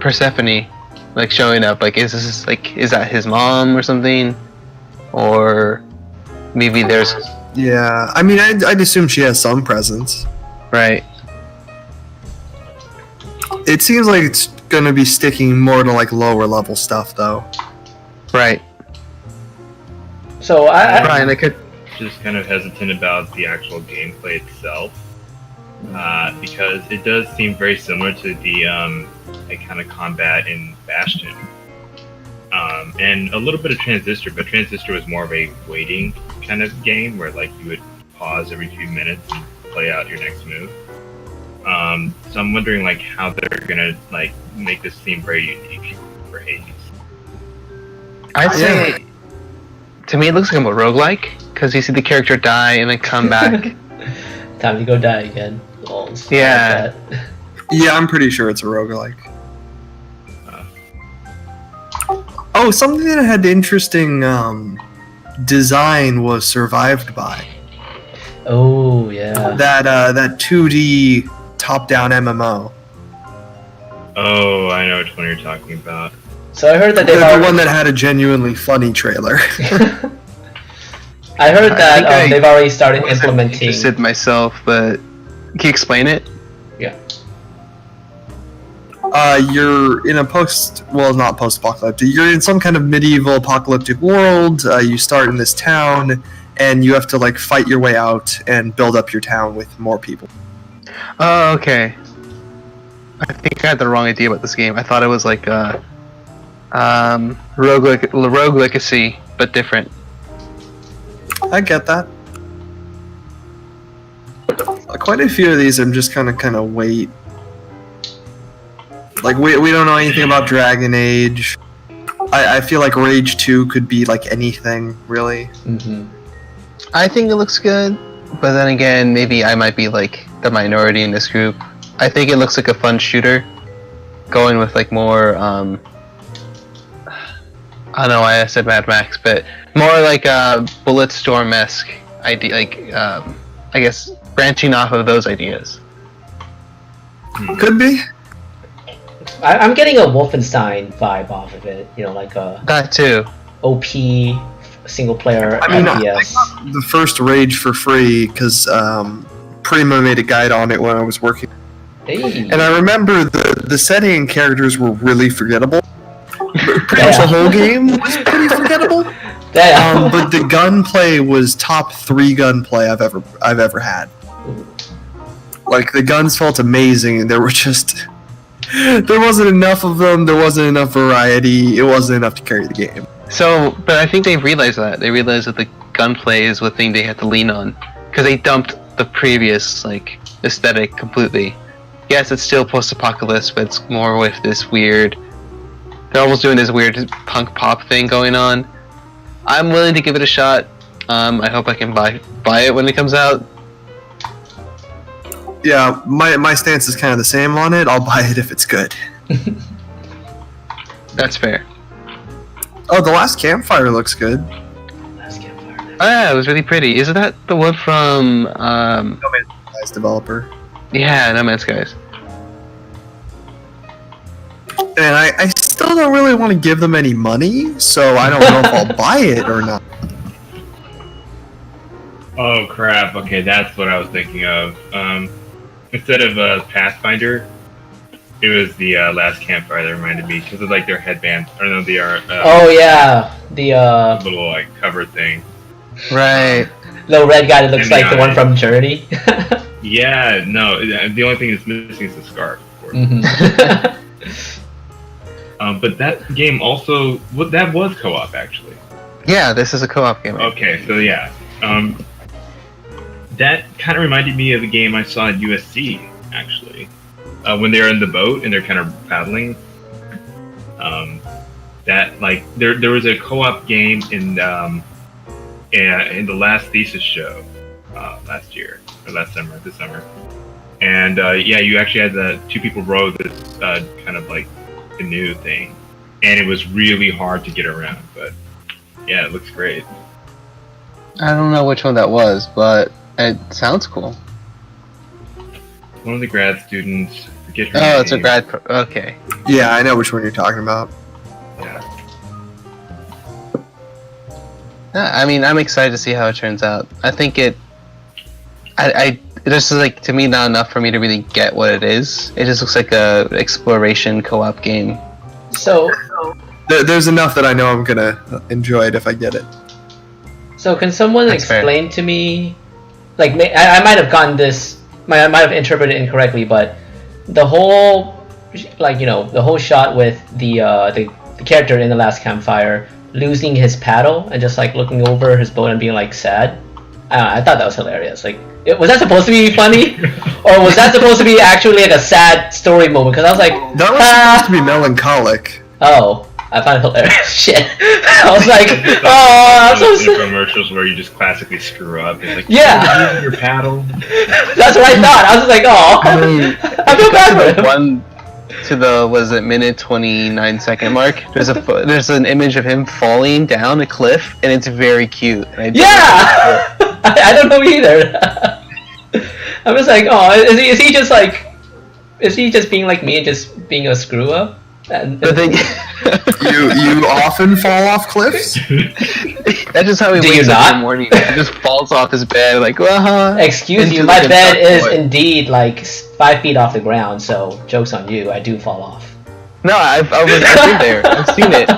S3: Persephone, like showing up? Like, is that his mom or something? Or maybe there's...
S2: Yeah, I mean, I'd assume she has some presence.
S3: Right.
S2: It seems like it's gonna be sticking more to like lower level stuff, though.
S3: Right.
S1: So
S3: Brian, I could...
S4: Just kind of hesitant about the actual gameplay itself, because it does seem very similar to the kind of combat in Bastion, and a little bit of Transistor, but Transistor was more of a waiting kind of game where like you would pause every few minutes and play out your next move. So I'm wondering like how they're gonna like make this seem very unique for Hades.
S3: I'd say, to me, it looks like a roguelike, because you see the character die and then come back.
S1: Time to go die again.
S3: Yeah.
S1: Like
S2: Yeah, I'm pretty sure it's a roguelike. Oh, something that had interesting design was Survived By.
S1: Oh yeah.
S2: That 2D top-down MMO.
S4: Oh, I know which one you're talking about.
S1: So I heard that
S2: The one that had a genuinely funny trailer.
S1: I heard that they've already started implementing.
S3: Interested myself, but can you explain it?
S1: Yeah.
S2: You're in a not post-apocalyptic. You're in some kind of medieval apocalyptic world. You start in this town, and you have to like fight your way out and build up your town with more people.
S3: Oh, okay. I think I had the wrong idea about this game. I thought it was like Rogue Legacy, but different.
S2: I get that. Quite a few of these I'm just kind of wait. Like we don't know anything about Dragon Age. I feel like Rage 2 could be like anything, really.
S1: Mm-hmm.
S3: I think it looks good, but then again, maybe I might be like the minority in this group. I think it looks like a fun shooter, going with like more I don't know why I said Mad Max, but more like a Bulletstorm-esque idea, like I guess branching off of those ideas.
S2: Could be.
S1: I'm getting a Wolfenstein vibe off of it. You know, like a
S3: That too.
S1: OP single player
S2: I mean, I
S1: FPS.
S2: got the first Rage for free because Prima made a guide on it when I was working.
S1: Hey.
S2: And I remember the setting and characters were really forgettable. Pretty much the whole game was pretty forgettable.
S1: Damn.
S2: But the gunplay was top 3 gunplay I've ever had. Like the guns felt amazing. There wasn't enough of them. There wasn't enough variety. It wasn't enough to carry the game.
S3: So, but I think they realized that. They realized that the gunplay is the thing they had to lean on, because they dumped the previous like aesthetic completely. Yes, it's still post-apocalypse, but it's more with this weird. They're almost doing this weird punk pop thing going on. I'm willing to give it a shot. I hope I can buy it when it comes out.
S2: Yeah, my stance is kind of the same on it. I'll buy it if it's good.
S3: That's fair.
S2: Oh, the last campfire looks good.
S3: Oh yeah, it was really pretty. Isn't that the one from
S2: No Man's Sky's developer.
S3: Yeah, No Man's Skies.
S2: And I still don't really want to give them any money, so I don't know if I'll buy it or not.
S4: Oh crap! Okay, that's what I was thinking of. Instead of Pathfinder, it was the last campfire that reminded me because of like their headbands. I don't know, they are.
S1: Oh yeah, the
S4: little like cover thing.
S3: Right.
S1: little red guy that looks
S4: And
S1: like the one
S4: eyes.
S1: from Journey.
S4: Yeah, no. The only thing that's missing is the scarf, of course.
S1: Mhm.
S4: But that game also, that was co-op actually.
S3: Yeah, this is a co-op game.
S4: Okay, so yeah, that kind of reminded me of a game I saw at USC actually, when they're in the boat and they're kind of paddling. That like there was a co-op game in the last thesis show last year or this summer, and yeah, you actually had the 2 people row this kind of like canoe thing, and it was really hard to get around, but yeah, it looks great.
S3: I don't know which one that was, but it sounds cool.
S4: One of the grad students, forget her
S3: Oh,
S4: name.
S3: it's a grad. Okay.
S2: Yeah, I know which one you're talking about.
S4: Yeah.
S3: I mean, I'm excited to see how it turns out. I think it just is like, to me, not enough for me to really get what it is. It just looks like a exploration co-op game.
S1: So
S2: There's enough that I know I'm gonna enjoy it if I get it.
S1: can someone
S3: That's fair.
S1: explain to me, like I might have gotten this, I might have interpreted it incorrectly, but the whole, like the whole shot with the character in the last campfire losing his paddle and just like looking over his boat and being like sad. I thought that was hilarious. Like, was that supposed to be funny, or was that supposed to be actually like a sad story moment? Because I was like,
S2: That was supposed to be melancholic.
S1: oh, I found it hilarious. Shit. I was like,
S4: It's
S1: oh, I'm so
S4: those
S1: sad.
S4: commercials where you just classically screw up. It's like,
S1: Yeah.
S4: "You're using your paddle.
S1: That's what I thought. I was like, oh, I feel bad for him.
S3: One to the minute 29-second mark. There's an image of him falling down a cliff, and it's very cute. And I don't
S1: Yeah. I don't know either. I was like, oh, is he just like, is he just being like me and just being a screw up? And,
S3: The thing,
S2: You often fall off cliffs?
S3: that's just how he
S1: Do
S3: wakes
S1: you
S3: up
S1: not?
S3: in the morning. He just falls off his bed, like,
S1: excuse
S3: into
S1: you,
S3: the
S1: my bed is
S3: construction
S1: indeed like 5 feet off the ground. So joke's on you. I do fall off.
S3: No, I've been there. I've seen it.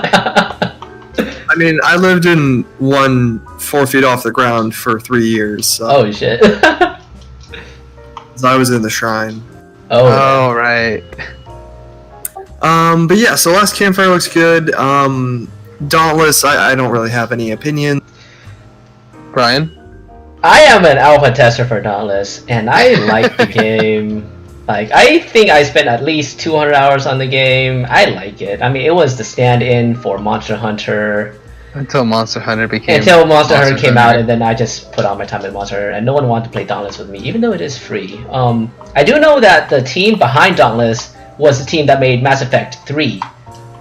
S2: I mean, I lived in one 4 feet off the ground for 3 years. So
S1: Oh shit.
S2: I was in the shrine.
S1: Oh.
S3: Oh, right.
S2: But yeah, so Last Campfire looks good. Dauntless, I don't really have any opinion.
S3: Brian?
S1: I am an alpha tester for Dauntless, and I like the game. Like, I think I spent at least 200 hours on the game. I like it. I mean, it was the stand-in for Monster Hunter
S3: Until Monster Hunter became...
S1: until Monster Hunter came out, and then I just put all my time in Monster Hunter, and no one wanted to play Dauntless with me, even though it is free. I do know that the team behind Dauntless was the team that made Mass Effect 3.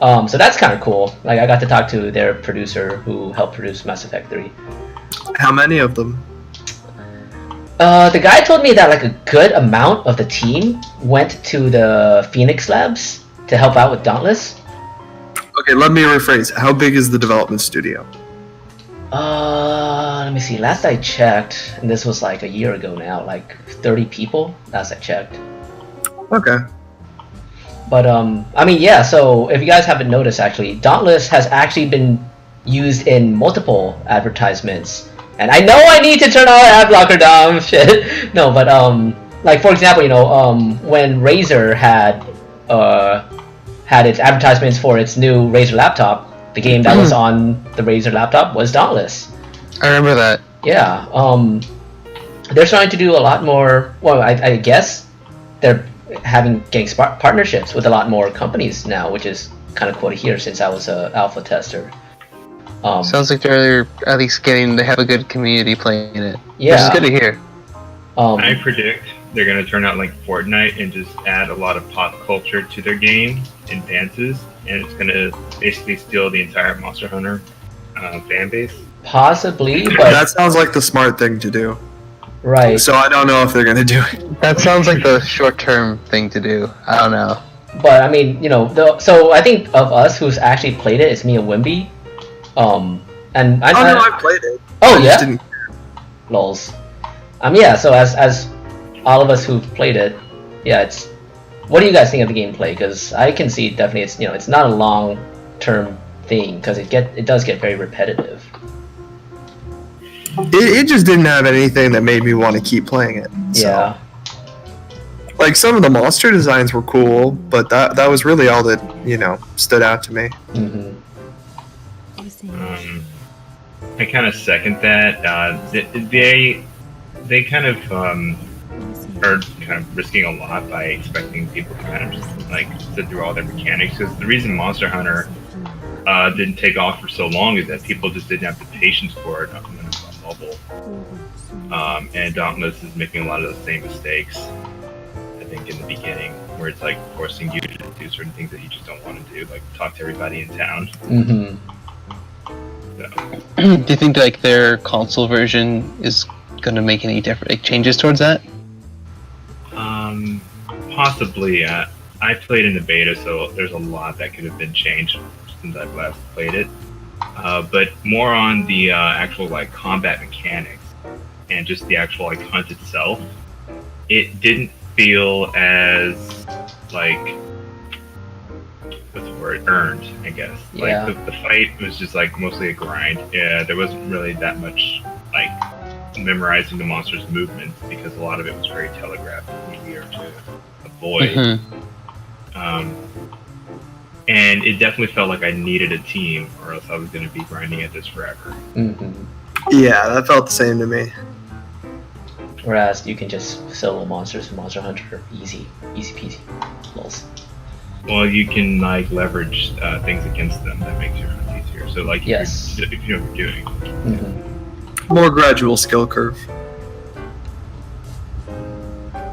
S1: So that's kind of cool. Like, I got to talk to their producer who helped produce Mass Effect 3.
S2: How many of them?
S1: The guy told me that like a good amount of the team went to the Phoenix Labs to help out with Dauntless.
S2: Okay, let me rephrase. How big is the development studio?
S1: Let me see. Last I checked, and this was like a year ago now, like 30 people. Last I checked.
S2: Okay.
S1: But I mean, yeah. So if you guys haven't noticed, actually, Dauntless has actually been used in multiple advertisements. And I know I need to turn on ad blocker, Dom. Shit. No, but like for example, when Razer had its advertisements for its new Razer laptop, the game that was on the Razer laptop was Dauntless.
S3: I remember that.
S1: Yeah. They're starting to do a lot more. Well, I guess they're getting partnerships with a lot more companies now, which is kind of cool to hear since I was a alpha tester.
S3: Sounds like they're at least getting to have a good community playing it.
S1: Yeah.
S3: Which is good to hear.
S4: I predict they're going to turn out like Fortnite and just add a lot of pop culture to their game and dances, and it's going to basically steal the entire Monster Hunter fan base.
S1: Possibly, but
S2: that sounds like the smart thing to do.
S1: Right.
S2: So I don't know if they're going to do it.
S3: That sounds like the short-term thing to do. I don't know.
S1: But I mean, so I think of us who's actually played it, it's me and Wimby. And
S2: I played it.
S1: Oh
S2: I
S1: yeah.
S2: just didn't...
S1: Lols. Yeah. So as all of us who've played it, yeah, it's. What do you guys think of the gameplay? Because I can see definitely it's not a long-term thing because it does get very repetitive.
S2: It just didn't have anything that made me want to keep playing it. So.
S1: Yeah.
S2: Like some of the monster designs were cool, but that was really all that stood out to me.
S1: Mm-hmm.
S4: I kind of second that. They kind of are kind of risking a lot by expecting people to kind of just like sit through all their mechanics. Because the reason Monster Hunter didn't take off for so long is that people just didn't have the patience for it when it was on mobile. And Dauntless is making a lot of the same mistakes. I think in the beginning, where it's like forcing you to do certain things that you just don't want to do, like talk to everybody in town.
S1: Mm-hmm.
S4: So.
S3: Do you think like their console version is gonna make any different changes towards that?
S4: Possibly. I played in the beta, so there's a lot that could have been changed since I've last played it. But more on the actual like combat mechanics and just the actual like hunt itself. It didn't feel as like what's the word, earned, I guess.
S1: Yeah.
S4: Like the fight was just like mostly a grind. Yeah, there wasn't really that much like memorizing the monster's movements because a lot of it was very telegraphed and easier to avoid.
S3: Mm-hmm.
S4: And it definitely felt like I needed a team, or else I was going to be grinding at this forever.
S1: Mm-hmm.
S2: Yeah, that felt the same to me.
S1: Whereas you can just solo monsters in Monster Hunter easy peasy. Lols.
S4: Well, you can like leverage things against them that makes your hunt easier. So like,
S1: Yes.
S4: if you know what you're doing.
S1: Mm-hmm.
S2: More gradual skill curve.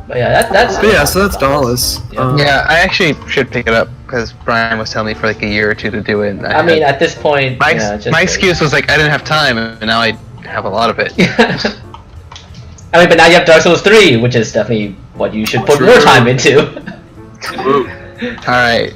S1: But yeah, that's.
S2: But yeah, so that's Dauntless.
S1: Yeah.
S3: Yeah, I actually should pick it up because Brian was telling me for like a year or two to do it. And
S1: I mean, at this point,
S3: my
S1: just
S3: my excuse was like I didn't have time, and now I have a lot of it.
S1: I mean, but now you have Dark Souls 3, which is definitely what you should put
S2: True.
S1: more time into.
S3: All right.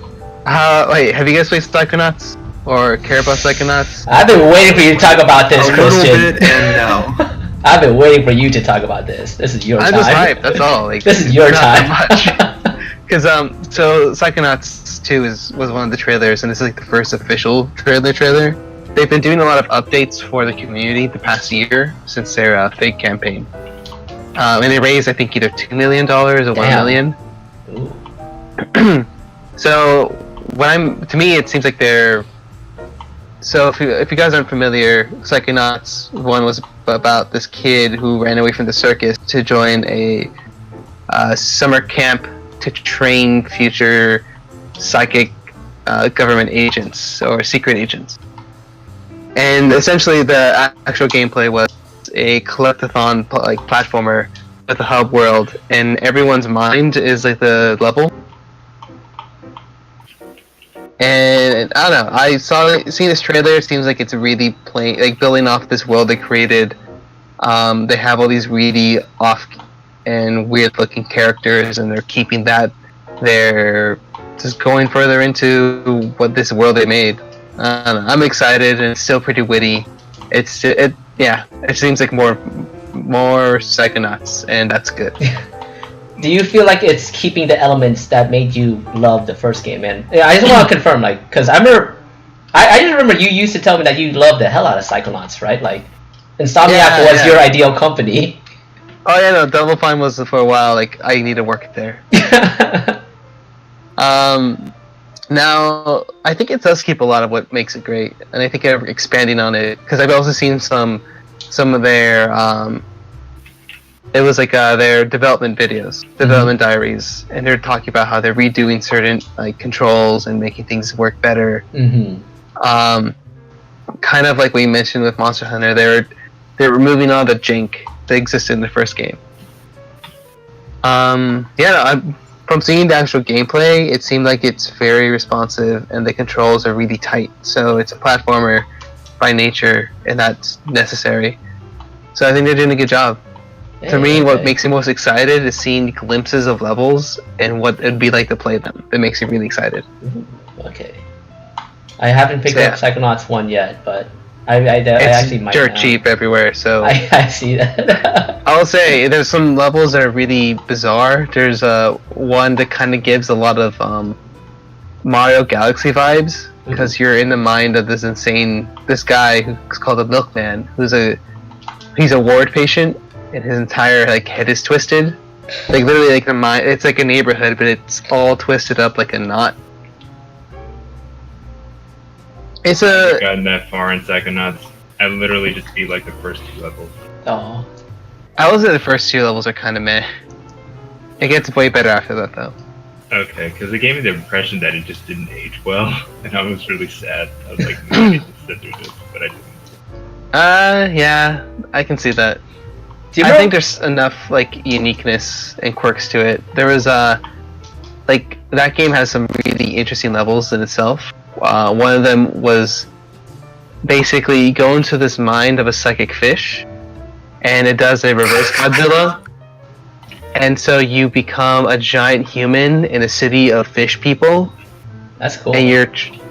S3: Wait, have you guys played Psychonauts or care about Psychonauts?
S1: I've been waiting for you to talk about this,
S2: A
S1: Christian.
S2: little bit and no.
S1: I've been waiting for you to talk about this. This is your
S3: I'm
S1: time.
S3: just hyped. That's all. Like,
S1: This is your
S3: not
S1: time.
S3: that much. Because so Psychonauts 2 was one of the trailers, and this is like the first official trailer. They've been doing a lot of updates for the community the past year since their fake campaign, and they raised I think either $2 million or $1 million.
S1: Ooh.
S3: So to me it seems like they're. So if you guys aren't familiar, Psychonauts 1 was about this kid who ran away from the circus to join a summer camp to train future psychic government agents or secret agents. And essentially the actual gameplay was a collectathon like platformer with a hub world, and everyone's mind is like the level. And I don't know, seeing this trailer, it seems like it's really building off this world they created. They have all these really off and weird looking characters, and they're keeping that. They're just going further into what this world they made. I don't know, I'm excited, and it's still pretty witty. It seems like more Psychonauts, and that's good.
S1: Do you feel like it's keeping the elements that made you love the first game? And yeah, I just want to confirm, like, because I remember I just remember you used to tell me that you loved the hell out of Psychonauts, right? Like, Insomniac was your ideal company.
S3: Oh yeah, no, Double Fine was for a while. Like, I need to work there. Now I think it does keep a lot of what makes it great, and I think expanding on it because I've also seen some of their it was like their development videos, development diaries, and they're talking about how they're redoing certain like controls and making things work better. Kind of like we mentioned with Monster Hunter, they're removing all the jank that existed in the first game. From seeing the actual gameplay, it seemed like it's very responsive and the controls are really tight. So it's a platformer by nature, and that's necessary. So I think they're doing a good job. For me, what makes me most excited is seeing glimpses of levels and what it'd be like to play them. It makes me really excited.
S1: Okay. I haven't picked up Psychonauts 1 yet, but I actually might. It's
S3: dirt cheap everywhere, so
S1: I see that.
S3: I'll say there's some levels that are really bizarre. There's one that kind of gives a lot of Mario Galaxy vibes because you're in the mind of this guy who's called the Milkman, he's a ward patient, and his entire like head is twisted, like literally like the mind. It's like a neighborhood, but it's all twisted up like a knot. It's
S4: I've gotten that far in Psychonauts. I literally just beat like the first 2 levels.
S1: Oh.
S3: I would say the first 2 levels are kind of meh. It gets way better after that, though.
S4: Okay, because it gave me the impression that it just didn't age well, and I was really sad. I was like, maybe I just sit through this, but I didn't.
S3: Yeah, I can see that. I think there's enough like uniqueness and quirks to it. There was like that game has some really interesting levels in itself. One of them was basically you go into this mind of a psychic fish, and it does a reverse Godzilla, and so you become a giant human in a city of fish people.
S1: That's cool.
S3: And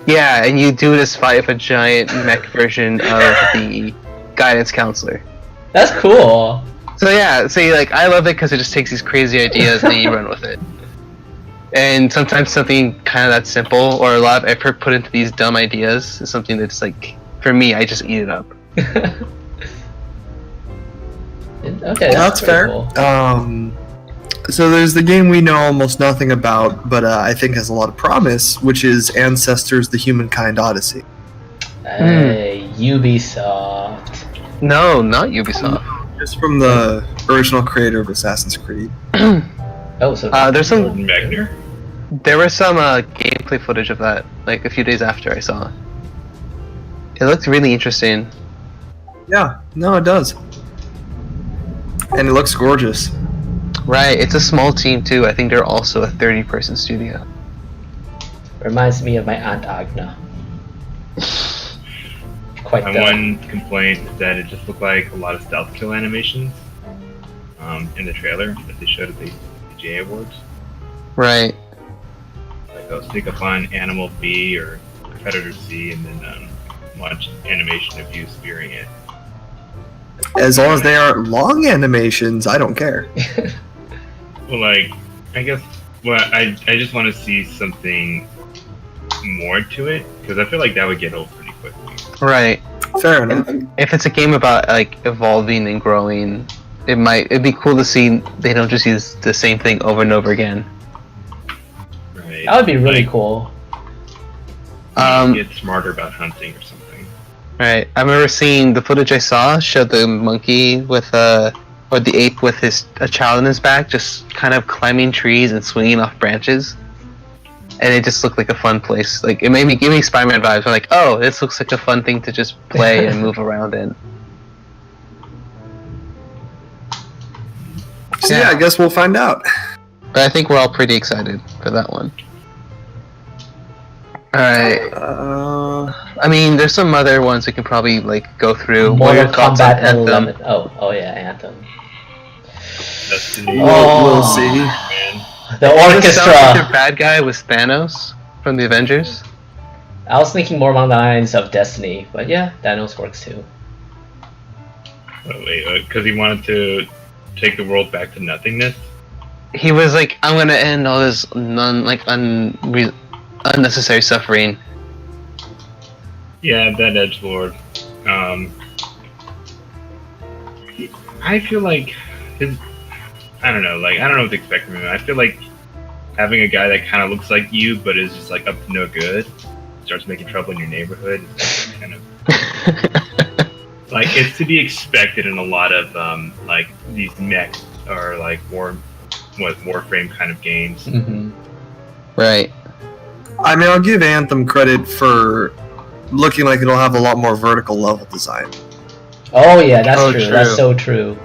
S3: and you do this fight with a giant mech version of the guidance counselor.
S1: That's cool.
S3: So I love it because it just takes these crazy ideas and then you run with it. And sometimes something kind of that simple or a lot of effort put into these dumb ideas is something that's like, for me, I just eat it up.
S1: Okay,
S2: that's fair.
S1: Cool.
S2: So there's the game we know almost nothing about, but I think has a lot of promise, which is Ancestors: The Humankind Odyssey.
S1: Hey, Ubisoft.
S3: No, not Ubisoft.
S2: Just from the original creator of Assassin's Creed.
S1: Oh, so
S3: there's some
S4: Magner?
S3: There was some gameplay footage of that, like a few days after I saw it. It looked really interesting.
S2: Yeah, no, it does. And it looks gorgeous.
S3: Right, it's a small team too. I think they're also a 30-person studio.
S1: Reminds me of my Aunt Agna. Quite
S4: My one complaint is that it just looked like a lot of stealth kill animations in the trailer that they showed at the PGA Awards.
S3: Right.
S4: Like I'll sneak up on Animal B or Predator C and then watch animation of you spearing it.
S2: As long as they aren't long animations, I don't care.
S4: Well, like, I guess, I just want to see something more to it, because I feel like that would get old pretty quickly.
S3: Right.
S2: Fair enough.
S3: If it's a game about, like, evolving and growing, it'd be cool to see they don't just use the same thing over and over again.
S4: Right.
S1: That would be really cool.
S4: Get smarter about hunting or something.
S3: Right. I remember seeing the footage I saw showed the monkey with or the ape with a child on his back, just kind of climbing trees and swinging off branches, and it just looked like a fun place. Like it gave me Spider-Man vibes. I'm like, oh, this looks like a fun thing to just play and move around in.
S2: So yeah, I guess we'll find out.
S3: But I think we're all pretty excited for that one. Alright. I mean, there's some other ones we can probably like go through.
S1: Mortal Kombat 11. Oh yeah, Anthem.
S4: Destiny.
S2: We'll see.
S1: The orchestra.
S3: The bad guy was Thanos from the Avengers.
S1: I was thinking more along the lines of Destiny, but yeah, Thanos works too.
S4: Oh, wait, because he wanted to take the world back to nothingness?
S3: He was like, I'm gonna end all this unnecessary suffering.
S4: Yeah, that edgelord. I feel like I don't know. Like I don't know what to expect from him. I feel like having a guy that kind of looks like you but is just like up to no good starts making trouble in your neighborhood. Is kind of like it's to be expected in a lot of like these mech or like Warframe kind of games.
S1: Mm-hmm.
S3: Right.
S2: I mean, I'll give Anthem credit for looking like it'll have a lot more vertical level design.
S1: Oh yeah, that's
S3: Oh,
S1: true.
S3: true.
S1: That's so true.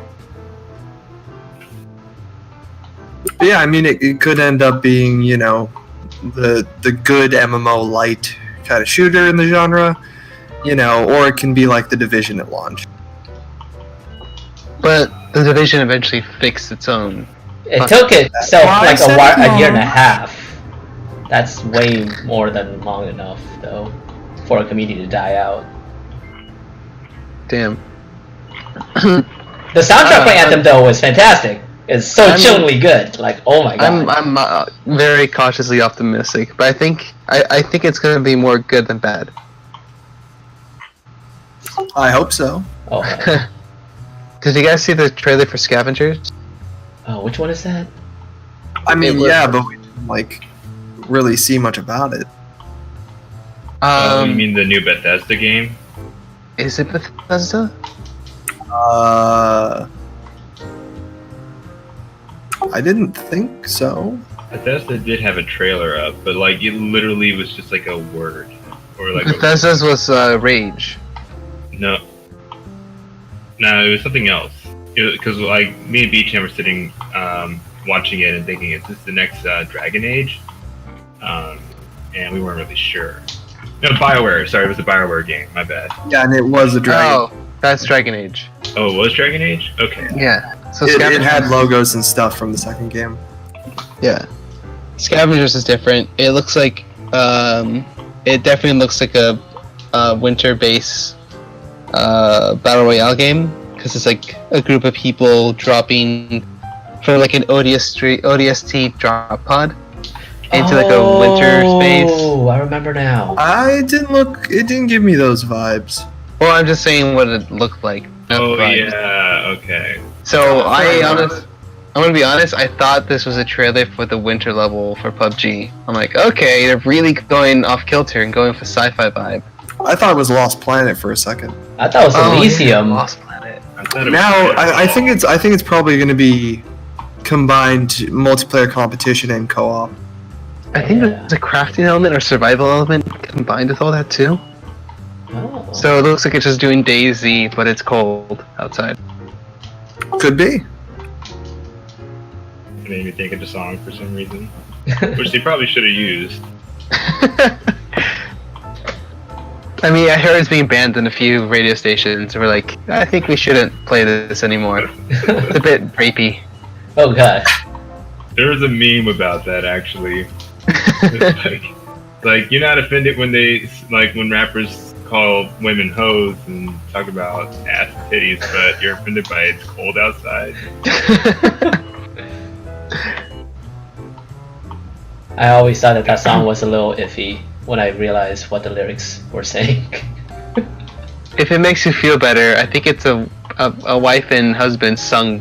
S2: But yeah, I mean, it could end up being, you know, the good MMO light kind of shooter in the genre, you know, or it can be like the Division at launch.
S3: But the Division eventually fixed its own.
S1: It took itself
S2: why I
S1: like
S2: said
S1: a year and a
S2: launch.
S1: half. That's way more than long enough, though, for a community to die out.
S3: Damn.
S1: The soundtrack for Anthem, though, was fantastic. It's so chillingly good. Like, oh my god.
S3: I'm very cautiously optimistic, but I think it's gonna be more good than bad.
S2: I hope so.
S1: Oh, man.
S3: Did you guys see the trailer for Scavengers?
S1: Oh, which one is that?
S2: I mean,
S3: It was-
S2: yeah, but we didn't, like, really see much about it.
S4: You mean the new Bethesda game?
S3: Is it Bethesda?
S2: I didn't think so.
S4: Bethesda did have a trailer up, but like it literally was just like a word or like
S3: Bethesda's was Rage.
S4: no, it was something else. Because like me and Beach were sitting watching it and thinking, is this the next Dragon Age? And we weren't really sure. No, BioWare. Sorry, it was a BioWare game. My bad.
S2: Yeah, and it was a dragon.
S3: Oh, that's Dragon Age.
S4: Oh, it was Dragon Age? Okay.
S3: Yeah. So
S2: It had logos and stuff from the second game.
S3: Yeah. Scavengers is different. It looks like it definitely looks like a winter base battle royale game because it's like a group of people dropping for like an ODST drop pod into like a winter space.
S1: Oh, I remember now.
S2: It didn't give me those vibes.
S3: Well, I'm just saying what it looked like. not
S4: Oh
S3: the vibes.
S4: yeah. Okay.
S3: So I'm gonna be honest. I thought this was a trailer for the winter level for PUBG. I'm like, okay, they're really going off kilter and going for sci-fi vibe.
S2: I thought it was Lost Planet for a second.
S1: I thought it was
S3: Oh,
S1: Elysium.
S3: yeah, Lost Planet.
S4: I thought it was
S2: Now I think it's probably going to be combined multiplayer competition and co-op.
S3: I think
S1: Yeah.
S3: there's a crafting element or survival element combined with all that too.
S1: Oh.
S3: So it looks like it's just doing DayZ, but it's cold outside.
S2: Could be.
S4: It made me think of the song for some reason, which they probably should have used.
S3: I mean, I heard it's being banned in a few radio stations. We're like, I think we shouldn't play this anymore. It's a bit rapey.
S1: Oh god.
S4: There was a meme about that actually. like you're not offended when when rappers call women hoes and talk about ass and titties, but you're offended by it's cold outside.
S1: I always thought that song was a little iffy when I realized what the lyrics were saying.
S3: If it makes you feel better, I think it's a wife and husband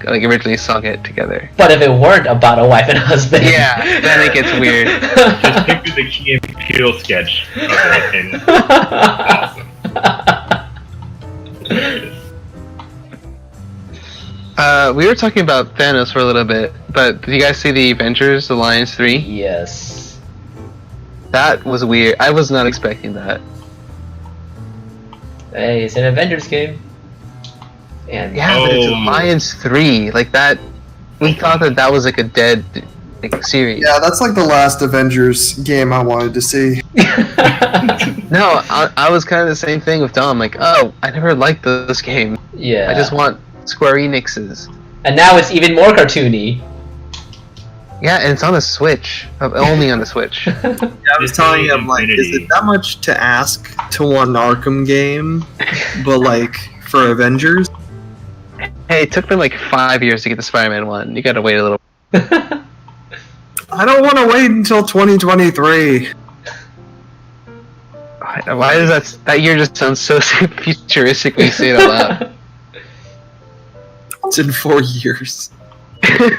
S3: originally sung it together.
S1: But if it weren't about a wife and husband,
S3: Yeah, then it gets weird.
S4: Just picture the Key and Peele sketch of it, and awesome. Hilarious.
S3: We were talking about Thanos for a little bit, but did you guys see the Avengers Alliance 3?
S1: Yes.
S3: That was weird. I was not expecting that.
S1: Hey, it's an Avengers game. And
S3: Yeah, but it's
S4: Oh.
S3: Alliance 3. Like that, we thought that was like a dead series.
S2: Yeah, that's like the last Avengers game I wanted to see.
S3: No, I was kind of the same thing with Dom. Like, oh, I never liked this game.
S1: yeah.
S3: I just want Square Enix's.
S1: And now it's even more cartoony.
S3: Yeah, and it's on the Switch. Only on the Switch.
S2: Yeah, I was telling him, like, is
S4: Infinity.
S2: it that much to ask to one Arkham game, but like for Avengers?
S3: Hey, it took them like 5 years to get the Spider-Man one. You gotta wait a little.
S2: I don't want to wait until 2023.
S3: Why does that year just sound so futuristic when you say it out loud?
S2: It's in 4 years.
S4: It'd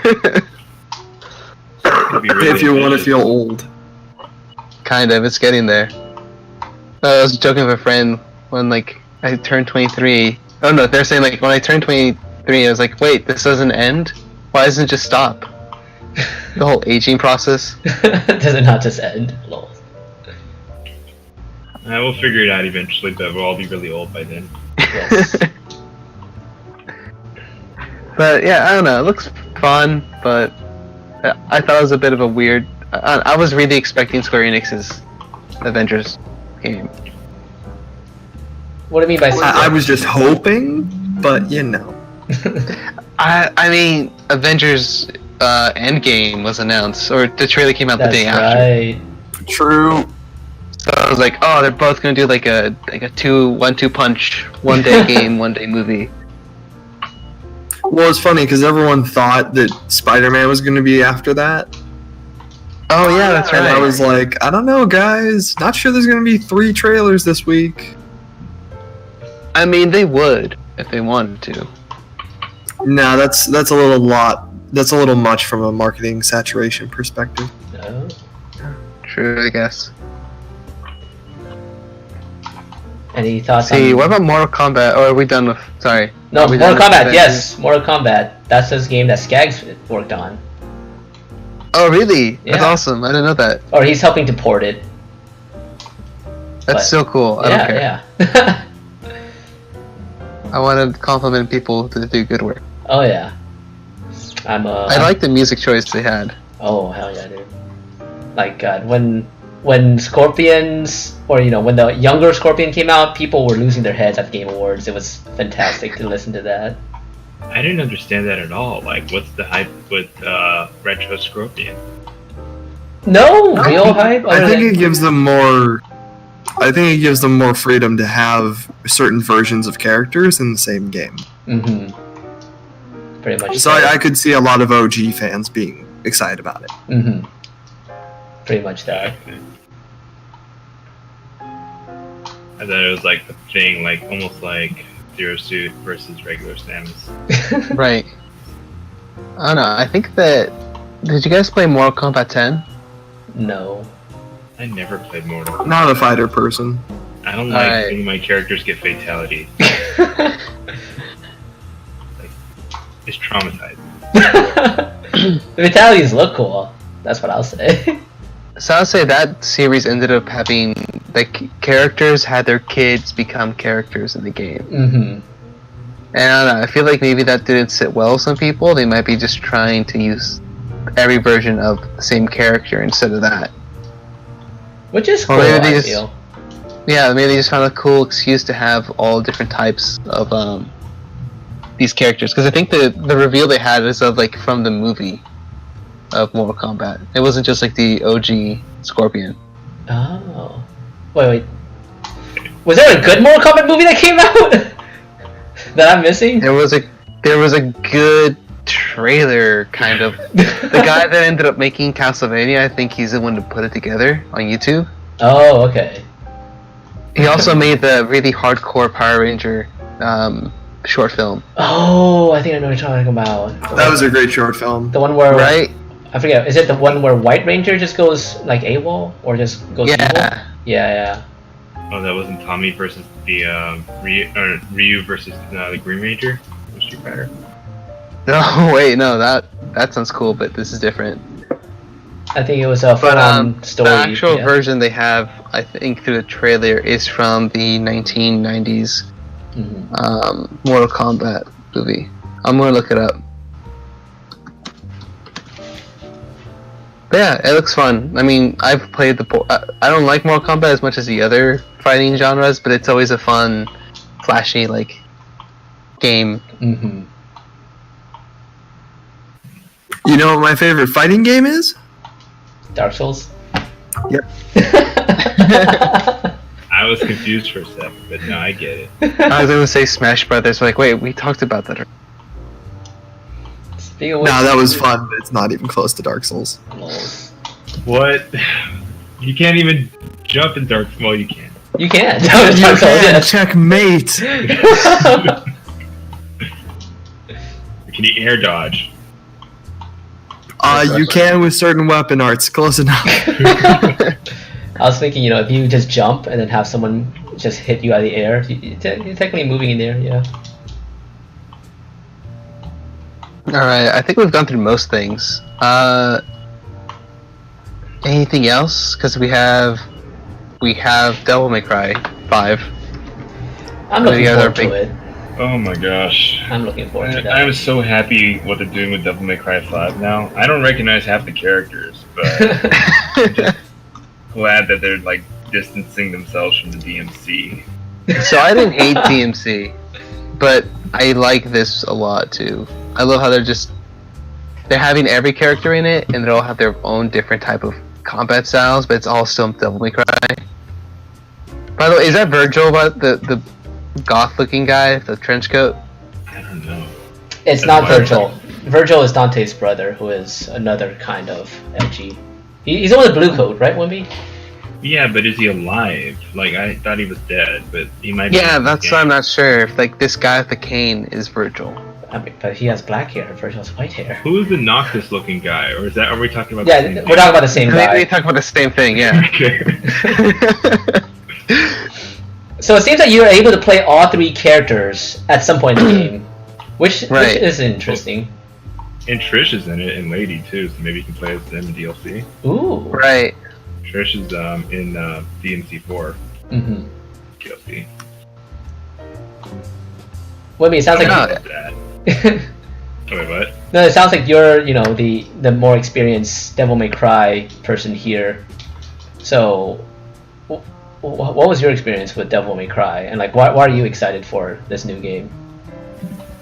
S4: be really
S2: If you want to
S4: ambitious.
S2: feel old.
S3: Kind of, it's getting there. I was joking with a friend when like I turned 23. Oh no, they're saying like when I turned 23, I was like, wait, this doesn't end? Why doesn't it just stop? The whole aging process.
S1: Does it not just end? Lol.
S4: We'll figure it out eventually, but we'll all be really old by then.
S1: Yes.
S3: But yeah, I don't know. It looks fun, but I thought it was a bit of a weird. I was really expecting Square Enix's Avengers game.
S1: What do you mean by
S2: I was just hoping, but you know.
S3: I mean, Avengers Endgame was announced, or the trailer came out the
S1: That's
S3: day after.
S1: right.
S2: True.
S3: So I was like, oh, they're both gonna do like a 1-2 punch, 1 day game, 1 day movie.
S2: Well, it's funny because everyone thought that Spider-Man was going to be after that.
S3: Oh yeah, that's
S2: And
S3: right.
S2: I was like, I don't know, guys. Not sure there's going to be 3 trailers this week.
S3: I mean, they would if they wanted to.
S2: No, that's a little lot. That's a little much from a marketing saturation perspective.
S1: No.
S3: True, I guess.
S1: Any thoughts
S3: See,
S1: on...
S3: what about Mortal Kombat? Or are we done with? Sorry.
S1: No,
S3: Are we
S1: Mortal
S3: done with
S1: Kombat,
S3: Avengers?
S1: yes. Mortal Kombat. That's his game that Skaggs worked on.
S3: Oh really? That's
S1: Yeah.
S3: awesome. I didn't know that.
S1: Or he's helping to port it.
S3: That's
S1: But-
S3: so cool. I don't care.
S1: Yeah.
S3: I want to compliment people that do good work.
S1: Oh, yeah. I
S3: I like the music choice they had.
S1: Oh, hell yeah, dude. Like, God, when Scorpions, or, you know, when the younger Scorpion came out, people were losing their heads at the Game Awards. It was fantastic to listen to that.
S4: I didn't understand that at all. Like, what's the hype with Retro Scorpion?
S1: No real hype?
S2: I
S1: other
S2: think
S1: than-
S2: it gives them more. I think it gives them more freedom to have certain versions of characters in the same game.
S1: Mhm. Pretty much.
S2: So I could see a lot of OG fans being excited about it.
S1: Mhm. Pretty much that.
S4: I thought it was like a thing, like almost like Zero Suit versus regular Samus.
S3: Right. I don't know. I think that. Did you guys play Mortal Kombat 10?
S1: No.
S4: I never played Mortal.
S2: Not a fighter person.
S4: I don't like
S3: Alright.
S4: when my characters get fatality. It's traumatizing.
S1: The fatalities look cool. That's what I'll say.
S3: So I'll say that series ended up having like characters had their kids become characters in the game.
S1: Mhm.
S3: And I don't know, I feel like maybe that didn't sit well with some people. They might be just trying to use every version of the same character instead of that.
S1: Which is cool,
S3: Or maybe they
S1: I
S3: just-
S1: feel.
S3: Yeah, maybe they just found a cool excuse to have all different types of these characters. Because I think the reveal they had is of like from the movie of Mortal Kombat. It wasn't just like the OG Scorpion.
S1: Oh. Wait. Was there a good Mortal Kombat movie that came out? That I'm missing?
S3: There was a good trailer kind of. The guy that ended up making Castlevania, I think he's the one to put it together on YouTube.
S1: Oh, okay.
S3: He also made the really hardcore Power Ranger short film,
S1: Oh, I think I know what you're talking about.
S2: That was a great short film.
S1: The one where...
S3: right?
S1: I forget, is it the one where White Ranger just goes, like, AWOL? Or just goes evil?
S3: Yeah.
S1: Yeah.
S4: Oh, that wasn't Tommy versus the Ryu versus the Green Ranger. Was Street Fighter?
S3: No, wait, no, that sounds cool, but this is different.
S1: I think it was a
S3: But
S1: full-on story.
S3: the actual
S1: yeah.
S3: version they have, I think, through the trailer is from the 1990s
S1: Mhm.
S3: Mortal Kombat movie. I'm gonna look it up. But yeah, it looks fun. I mean, I've played I don't like Mortal Kombat as much as the other fighting genres, but it's always a fun, flashy like game.
S1: Mhm.
S2: You know what my favorite fighting game is?
S1: Dark Souls?
S2: Yep.
S4: I was confused for a second, but no, I get it.
S3: I was gonna say Smash Brothers. Like, wait, we talked about that.
S1: Speaking of which,
S2: No, that was fun, but it's not even close to Dark Souls.
S1: Lols.
S4: What? You can't even jump in Dark. Well, you can.
S1: You can.
S2: You
S1: Dark Souls,
S2: can
S1: yes.
S2: checkmate.
S4: Can you air dodge?
S2: You can with certain weapon arts. Close enough.
S1: I was thinking, if you just jump and then have someone just hit you out of the air, you're technically moving in there, yeah.
S3: Alright, I think we've gone through most things. Anything else? Because we have Devil May Cry 5.
S1: I'm looking forward to it.
S4: Oh my gosh.
S1: I'm looking forward to that.
S4: I'm so happy what they're doing with Devil May Cry 5 now. I don't recognize half the characters, but I'm just glad that they're like distancing themselves from the DMC.
S3: So I didn't hate DMC, but I like this a lot too. I love how they're having every character in it, and they all have their own different type of combat styles, but it's all still Devil May Cry. By the way, is that Virgil, the goth-looking guy, the trench coat?
S4: I don't know.
S1: It's not Virgil. Virgil is Dante's brother, who is another kind of edgy. He's the one with the blue coat, right, Wimby?
S4: Yeah, but is he alive? Like, I thought he was dead, but he might be.
S3: Yeah, that's why I'm not sure if like this guy with the cane is Virgil.
S1: I mean, but he has black hair. Virgil has white hair.
S4: Who is the Noctis looking guy? Or are we talking about
S1: Yeah,
S4: the same
S1: we're talking about the same
S3: I think we
S1: guy.
S3: talk about the same thing, yeah.
S4: Okay.
S1: So it seems that you were able to play all three characters at some point in the game, which is interesting.
S4: And Trish is in it, and Lady too, so maybe you can play as them in DLC.
S1: Ooh.
S3: Right.
S4: Trish is in DMC4
S1: Mm-hmm.
S4: DLC.
S1: Wimby, it sounds like
S4: That. Oh, wait, what?
S1: no, it sounds like you're, the more experienced Devil May Cry person here. So, what was your experience with Devil May Cry, and like, why are you excited for this new game?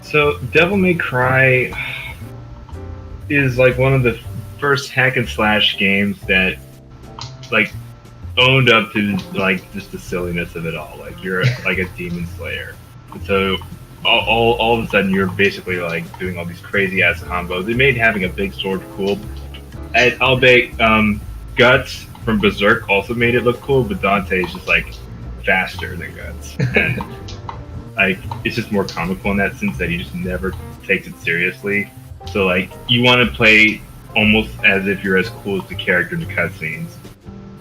S4: So, Devil May Cry is like one of the first hack and slash games that like owned up to like just the silliness of it all. Like you're like a demon slayer, and so all of a sudden you're basically like doing all these crazy ass combos. It made having a big sword cool. I'll bet Guts from Berserk also made it look cool, but Dante is just like faster than Guts, and like it's just more comical in that sense that he just never takes it seriously. So like you want to play almost as if you're as cool as the character in the cutscenes.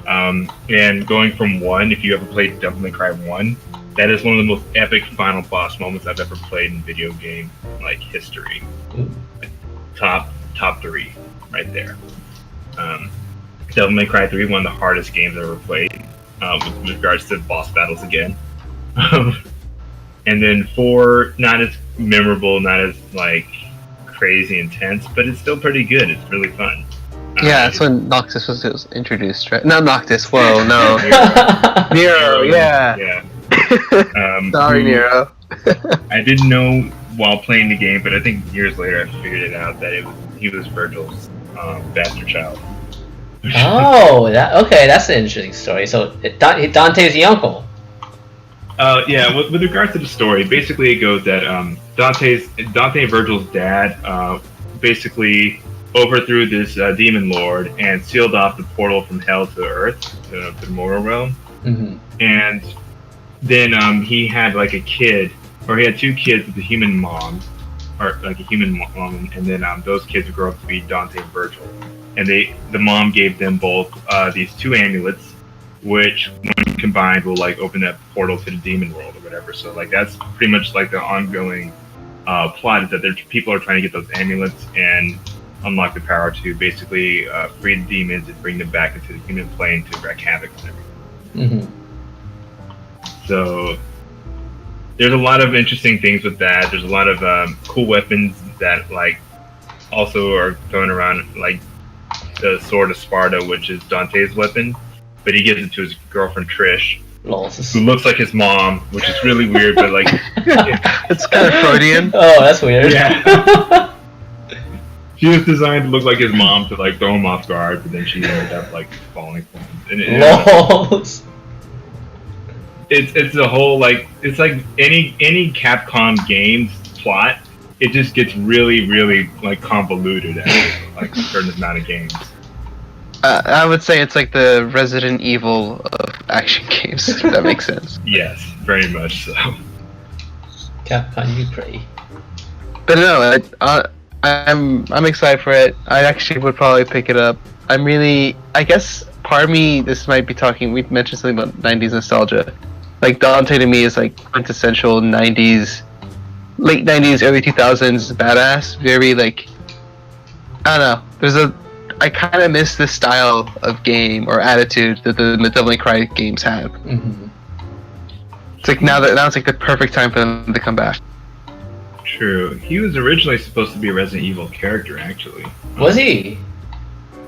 S4: And going from 1, if you ever played Devil May Cry 1, that is one of the most epic final boss moments I've ever played in video game like history. Like, top 3 right there. Devil May Cry 3, one of the hardest games I've ever played with regards to boss battles again. And then 4, not as memorable, not as like crazy intense, but it's still pretty good. It's really fun.
S3: Yeah, that's when Noctis was introduced, right? Not Noctis, whoa, no. Nero, yeah.
S4: Yeah.
S3: Sorry, Nero.
S4: I didn't know while playing the game, but I think years later I figured it out that he was Virgil's bastard child.
S1: Oh, that's an interesting story. So Dante's the uncle.
S4: Yeah, with regards to the story, basically it goes that Dante and Virgil's dad basically overthrew this demon lord and sealed off the portal from hell to earth, to the mortal realm.
S1: Mm-hmm.
S4: And then he had like a kid, or he had 2 kids with a human mom, or like a human mom, and then those kids would grow up to be Dante and Virgil. And the mom gave them both these 2 amulets, which when combined will like open that portal to the demon world or whatever. So like that's pretty much like the ongoing plot, is that people are trying to get those amulets and unlock the power to basically free the demons and bring them back into the human plane to wreak havoc and everything.
S1: Mm-hmm.
S4: So there's a lot of interesting things with that. There's a lot of cool weapons that like also are thrown around, like the Sword of Sparta, which is Dante's weapon, but he gives it to his girlfriend Trish, who looks like his mom, which is really weird, but like
S3: It's kind of Freudian.
S1: Oh, that's weird.
S4: Yeah. She was designed to look like his mom to like throw him off guard, but then she ended up like falling for him. And
S1: Lols.
S4: it's a whole like, it's like any Capcom game's plot. It just gets really, really like convoluted after like a certain amount of games.
S3: I would say it's like the Resident Evil of action games. If that makes sense.
S4: Yes, very much so.
S1: Capcom, you pray.
S3: But no, I'm excited for it. I actually would probably pick it up. I guess part of me, this might be talking. We mentioned something about 90s nostalgia. Like Dante to me is like quintessential 90s, late 90s, early 2000s badass. Very like, I don't know. I kind of miss this style of game or attitude that the Devil May Cry games have.
S1: Mm-hmm.
S3: It's like now it's like the perfect time for them to come back.
S4: True. He was originally supposed to be a Resident Evil character, actually.
S1: Was he?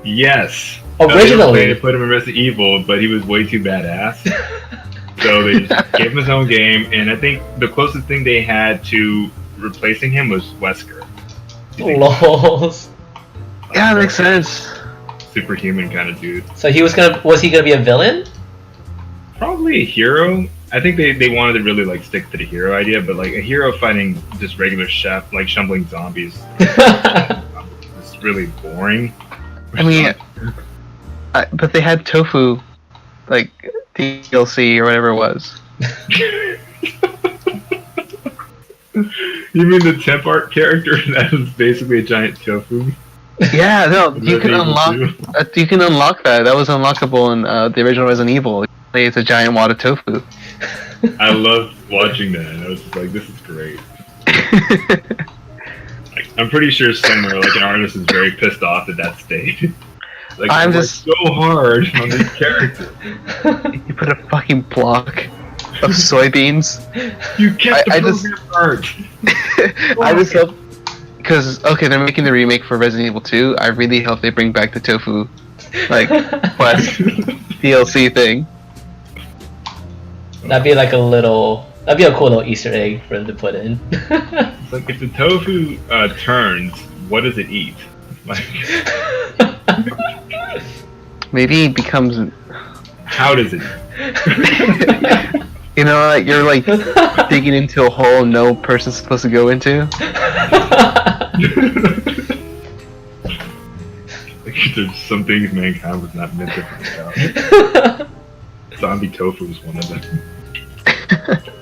S4: Yes.
S1: Originally.
S4: They put him in Resident Evil, but he was way too badass. So they just gave him his own game, and I think the closest thing they had to replacing him was Wesker.
S1: Lols.
S3: Yeah, that makes sense.
S4: Superhuman kind of dude.
S1: So was he gonna be a villain?
S4: Probably a hero. I think they wanted to really like stick to the hero idea, but like a hero fighting just regular like shambling zombies is really boring.
S3: I mean, but they had Tofu, like DLC or whatever it was.
S4: You mean the temp art character that was basically a giant tofu?
S3: Yeah, no, you can unlock that. That was unlockable in the original Resident Evil. It's a giant wad of tofu.
S4: I loved watching that. I was just like, this is great. Like, I'm pretty sure somewhere like an artist is very pissed off at that state. Like
S3: I'm
S4: just so hard on these characters.
S3: You put a fucking block of soybeans.
S4: You kept the program art.
S3: I just hope, because they're making the remake for Resident Evil 2. I really hope they bring back the tofu, like quest DLC thing.
S1: That'd be a cool little Easter egg for them to put in.
S4: It's like if the tofu turns, what does it eat? Like,
S3: maybe it becomes.
S4: How does it eat?
S3: You know, like you're like digging into a hole no person's supposed to go into.
S4: Like, there's some things mankind was not meant to find out. Zombie tofu is one of them.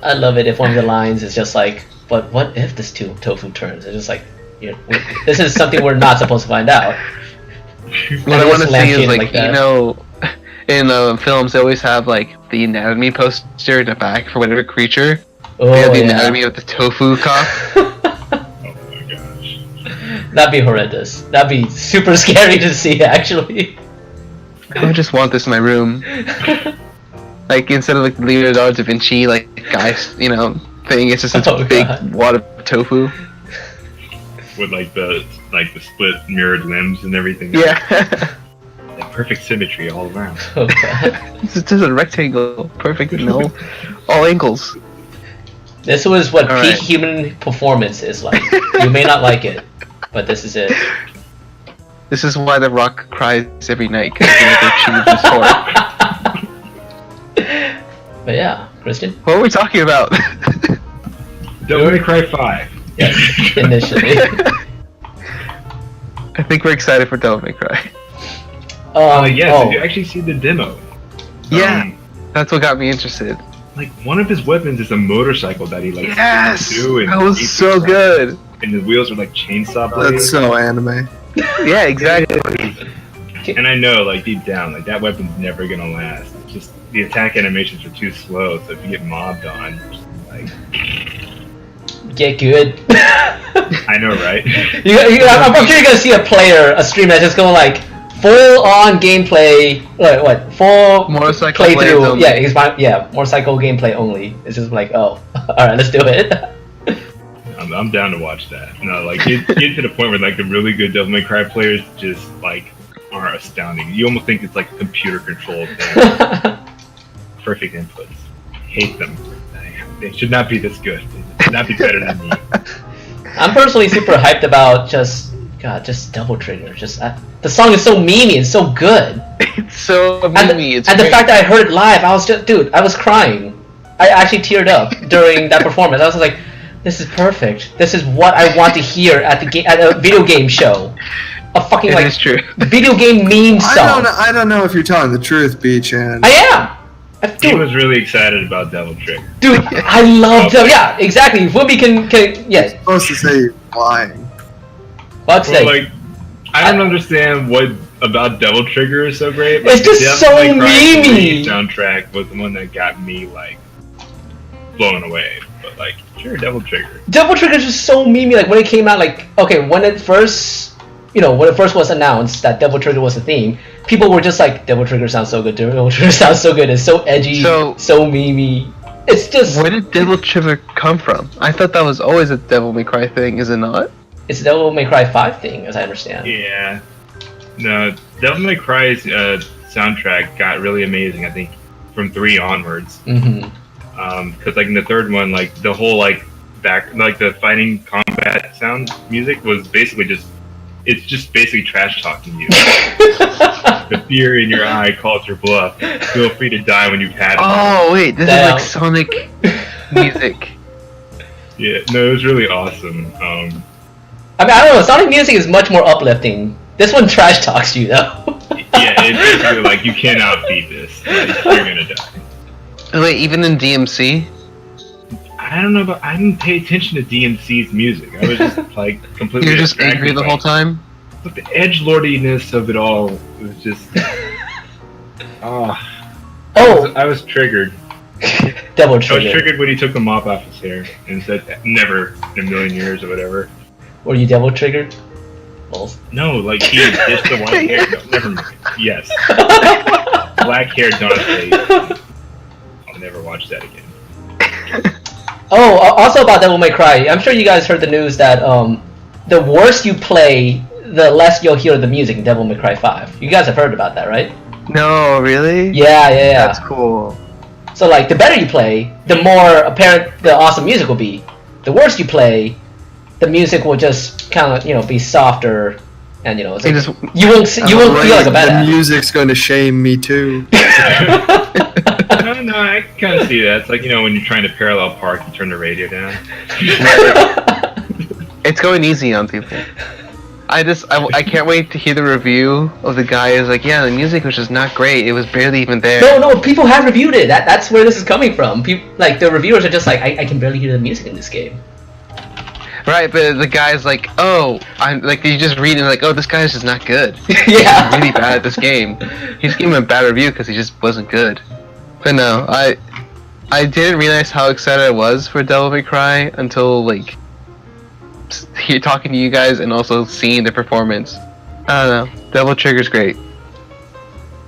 S1: I love it if one of the lines is just like, but what if this tofu turns? It's just like, this is something we're not supposed to find out.
S3: What I want to see is like you know, in films they always have like the anatomy poster in the back for whatever creature.
S1: Oh,
S3: they have the anatomy of the tofu cock.
S4: Oh my gosh.
S1: That'd be horrendous. That'd be super scary to see, actually.
S3: I would just want this in my room. Like instead of like Leonardo da Vinci like guys, you know, thing, it's just a big wad of tofu.
S4: With like the split mirrored limbs and everything.
S3: Yeah.
S4: That perfect symmetry all around.
S1: Oh, God.
S3: It's just a rectangle, perfect in all angles.
S1: This was what
S3: All
S1: peak
S3: right.
S1: human performance is like. You may not like it, but this is it.
S3: This is why The Rock cries every night because he never achieved his sport.
S1: But yeah, Kristen?
S3: What are we talking about?
S4: Devil May Cry 5.
S1: Yes, initially.
S3: I think we're excited for Devil May Cry.
S4: Yes, did you actually see the demo?
S3: Yeah, that's what got me interested.
S4: Like, one of his weapons is a motorcycle that he likes
S3: Yes!
S4: to do. And
S3: That was so good!
S4: And the wheels are like chainsaw blades.
S2: That's so anime.
S3: Yeah, exactly.
S4: And I know, like, deep down, like, that weapon's never gonna last. It's just, the attack animations are too slow, so if you get mobbed on, just, like...
S1: Get good.
S4: I know, right?
S1: I'm sure you're gonna see a stream that's just going like, full on gameplay, full
S3: Motorcycle
S1: playthrough. Yeah, motorcycle gameplay only. It's just like, oh, alright, let's do it.
S4: I'm down to watch that. No, like, get to the point where, like, the really good Devil May Cry players just, like, are astounding. You almost think it's, like, a computer-controlled thing. Perfect inputs. Hate them. They should not be this good. They should not be better than me.
S1: I'm personally super hyped about just Double Trigger. The song is so memey and so good.
S3: It's so
S1: And
S3: memey.
S1: the fact that I heard it live, I was crying. I actually teared up during that performance. I was like, this is perfect. This is what I want to hear at a video game show. A fucking
S3: It is true.
S1: video game meme song.
S2: I don't know if you're telling the truth, B-Chan.
S1: I am.
S4: He was really excited about Devil Trigger.
S1: Dude, I love Devil. Yeah, exactly. Whoopi can yes.
S2: You're supposed to say lying.
S1: Fuck's
S4: Well,
S1: sake.
S4: like, I don't understand what about Devil Trigger is so great. But
S1: It's just so
S4: Devil May Cry 3
S1: memey.
S4: soundtrack was the one that got me like blown away. But like, sure, Devil Trigger.
S1: Devil Trigger is just so memey. Like when it came out, like okay, when it first, when it first was announced that Devil Trigger was a theme, people were just like, Devil Trigger sounds so good. Devil Trigger sounds so good. It's so edgy, so memey. It's just.
S3: Where did Devil Trigger come from? I thought that was always a Devil May Cry thing. Is it not?
S1: It's a Devil May Cry 5 thing, as I understand.
S4: Yeah. No, Devil May Cry's soundtrack got really amazing. I think from 3 onwards. Because like in the third one, like the whole like the fighting combat sound music was basically it's just basically trash talking you. The fear in your eye calls your bluff. Feel free to die when you pass.
S3: Oh wait, this is like Sonic music.
S4: Yeah, no, it was really awesome.
S1: I mean, I don't know. Sonic music is much more uplifting. This one trash talks you though.
S4: Yeah, it's basically like you cannot beat this. Like, you're gonna die.
S3: Oh, wait, even in DMC?
S4: I don't know, but I didn't pay attention to DMC's music. I was just like completely.
S3: You're just angry the whole time.
S4: But the edgelordiness of it all was just. I was triggered.
S1: Devil
S4: I was
S1: Trigger.
S4: triggered when he took the mop off his hair and said never in a million years or whatever.
S1: Were you Devil Triggered? Balls.
S4: No, like he ditched the white hair. No, never mind. Yes. Black hair Dante. I'll never watch that again.
S1: Oh, also about Devil May Cry. I'm sure you guys heard the news that the worse you play, the less you'll hear the music in Devil May Cry 5. You guys have heard about that, right?
S3: No, really?
S1: Yeah.
S3: That's cool.
S1: So like, the better you play, the more apparent the awesome music will be. The worse you play, the music will just kind of be softer, and you won't feel like a badass.
S2: The music's going to shame me too.
S4: No, I kind of see that. It's like when you're trying to parallel park, you turn the radio down.
S3: It's going easy on people. I can't wait to hear the review of the guy who's like, yeah, the music was just not great. It was barely even there.
S1: No, people have reviewed it. That's where this is coming from. People, like the reviewers are just like, I can barely hear the music in this game.
S3: Right, but the guy's like, oh, I'm like, you just read and like, oh, this guy's just not good.
S1: Yeah.
S3: He's really bad at this game. He's giving him a bad review because he just wasn't good. But no, I didn't realize how excited I was for Devil May Cry until like talking to you guys and also seeing the performance. I don't know. Devil Trigger's great.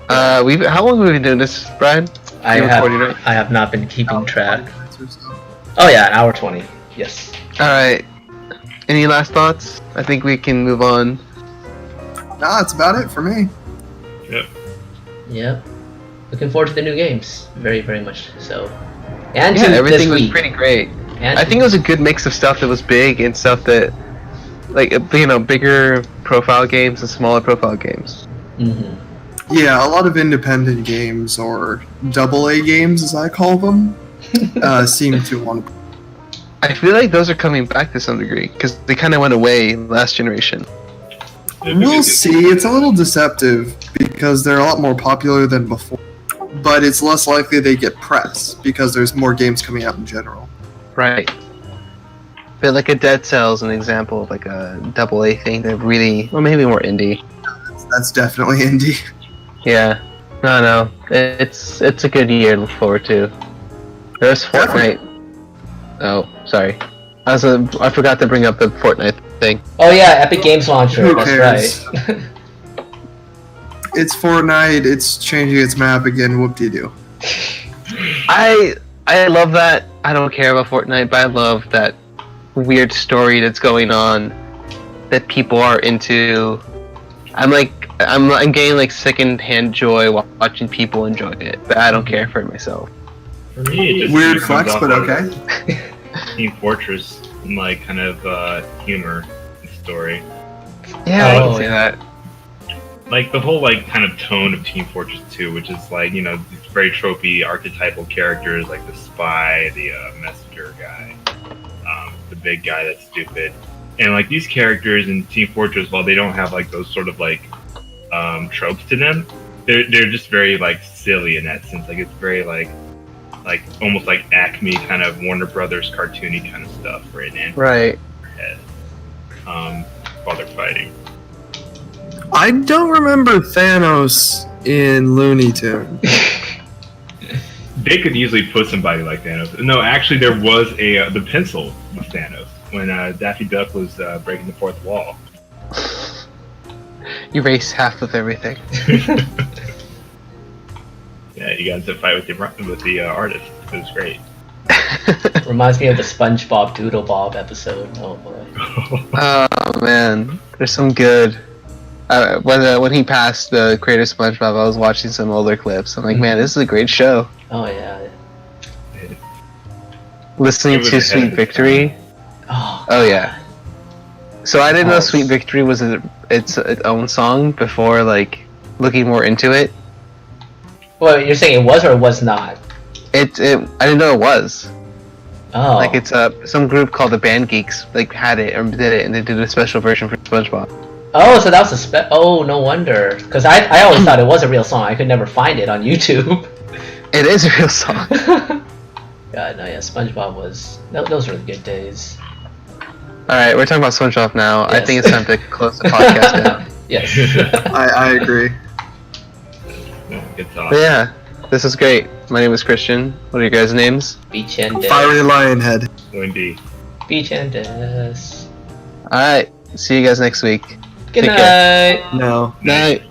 S3: How long have we been doing this, Brian?
S1: I have not been keeping track. Oh yeah, an hour 20. Yes.
S3: All right. Any last thoughts? I think we can move on.
S2: Nah, that's about it for me.
S1: Yep. Looking forward to the new games. Very, very much so. And
S3: yeah,
S1: to
S3: everything
S1: this
S3: was
S1: week.
S3: pretty great.
S1: And
S3: I think it was a good mix of stuff that was big and stuff that, like, bigger profile games and smaller profile games.
S1: Mm-hmm.
S2: Yeah, a lot of independent games, or AA games as I call them, seem to want to.
S3: I feel like those are coming back to some degree because they kind of went away last generation.
S2: We'll see. It's a little deceptive because they're a lot more popular than before, but it's less likely they get press because there's more games coming out in general.
S3: Right. But like a Dead Cell's an example of like a AA thing that really, or maybe more indie.
S2: That's definitely indie.
S3: Yeah. No. It's a good year to look forward to. There's Fortnite. Oh, sorry. I forgot to bring up the Fortnite thing.
S1: Oh yeah, Epic Games Launcher.
S2: Who
S1: That's
S2: cares?
S1: right.
S2: It's Fortnite. It's changing its map again. Whoop-de-doo.
S3: I love that. I don't care about Fortnite, but I love that weird story that's going on that people are into. I'm getting like second-hand joy watching people enjoy it, but I don't care for it myself.
S4: For me, it just
S2: Weird
S4: comes
S2: flex,
S4: off
S2: but
S4: of
S2: okay.
S4: Team Fortress, like kind of humor and story.
S3: Yeah, I can see that.
S4: Like the whole like kind of tone of Team Fortress 2, which is like it's very tropey, archetypal characters like the spy, the messenger guy, the big guy that's stupid, and like these characters in Team Fortress, while they don't have like those sort of like tropes to them, they're just very like silly in that sense. Like it's very like almost like Acme kind of Warner Brothers cartoony kind of stuff, right? And
S3: Right.
S4: head, while they're fighting.
S2: I don't remember Thanos in Looney Tunes.
S4: They could easily put somebody like Thanos. No, actually, there was the pencil with Thanos when Daffy Duck was breaking the fourth wall.
S3: Erase half of everything.
S4: Yeah, you got into a fight with the artist. It was great.
S1: Reminds me of the SpongeBob Doodle Bob episode. Oh boy.
S3: Oh man, there's some good. When he passed the creator of SpongeBob, I was watching some older clips. I'm like, man, this is a great show.
S1: Oh yeah.
S3: Listening
S4: It was
S3: to
S4: ahead
S3: Sweet
S4: of its
S3: Victory. Oh yeah. So I didn't know
S1: Yes.
S3: Sweet Victory was its own song before like looking more into it.
S1: Well, you're saying it was or it was not?
S3: I didn't know it was.
S1: Oh.
S3: Like it's some group called the Band Geeks like had it or did it and they did a special version for SpongeBob.
S1: Oh, so that was oh, no wonder. Because I always thought it was a real song. I could never find it on YouTube.
S3: It is a real song.
S1: God, no, yeah, SpongeBob was... Those were the good days.
S3: Alright, we're talking about SpongeBob now. I
S1: Yes.
S3: think it's time to close the podcast down.
S1: Yes.
S2: I agree.
S4: Good talk.
S3: But yeah, this is great. My name is Christian. What are your guys' names?
S1: Beach and
S2: Fiery Lionhead.
S4: Wendy.
S1: Beach and
S3: Alright, see you guys next week.
S1: Good
S3: Take care.
S1: night.
S2: No.
S3: Night.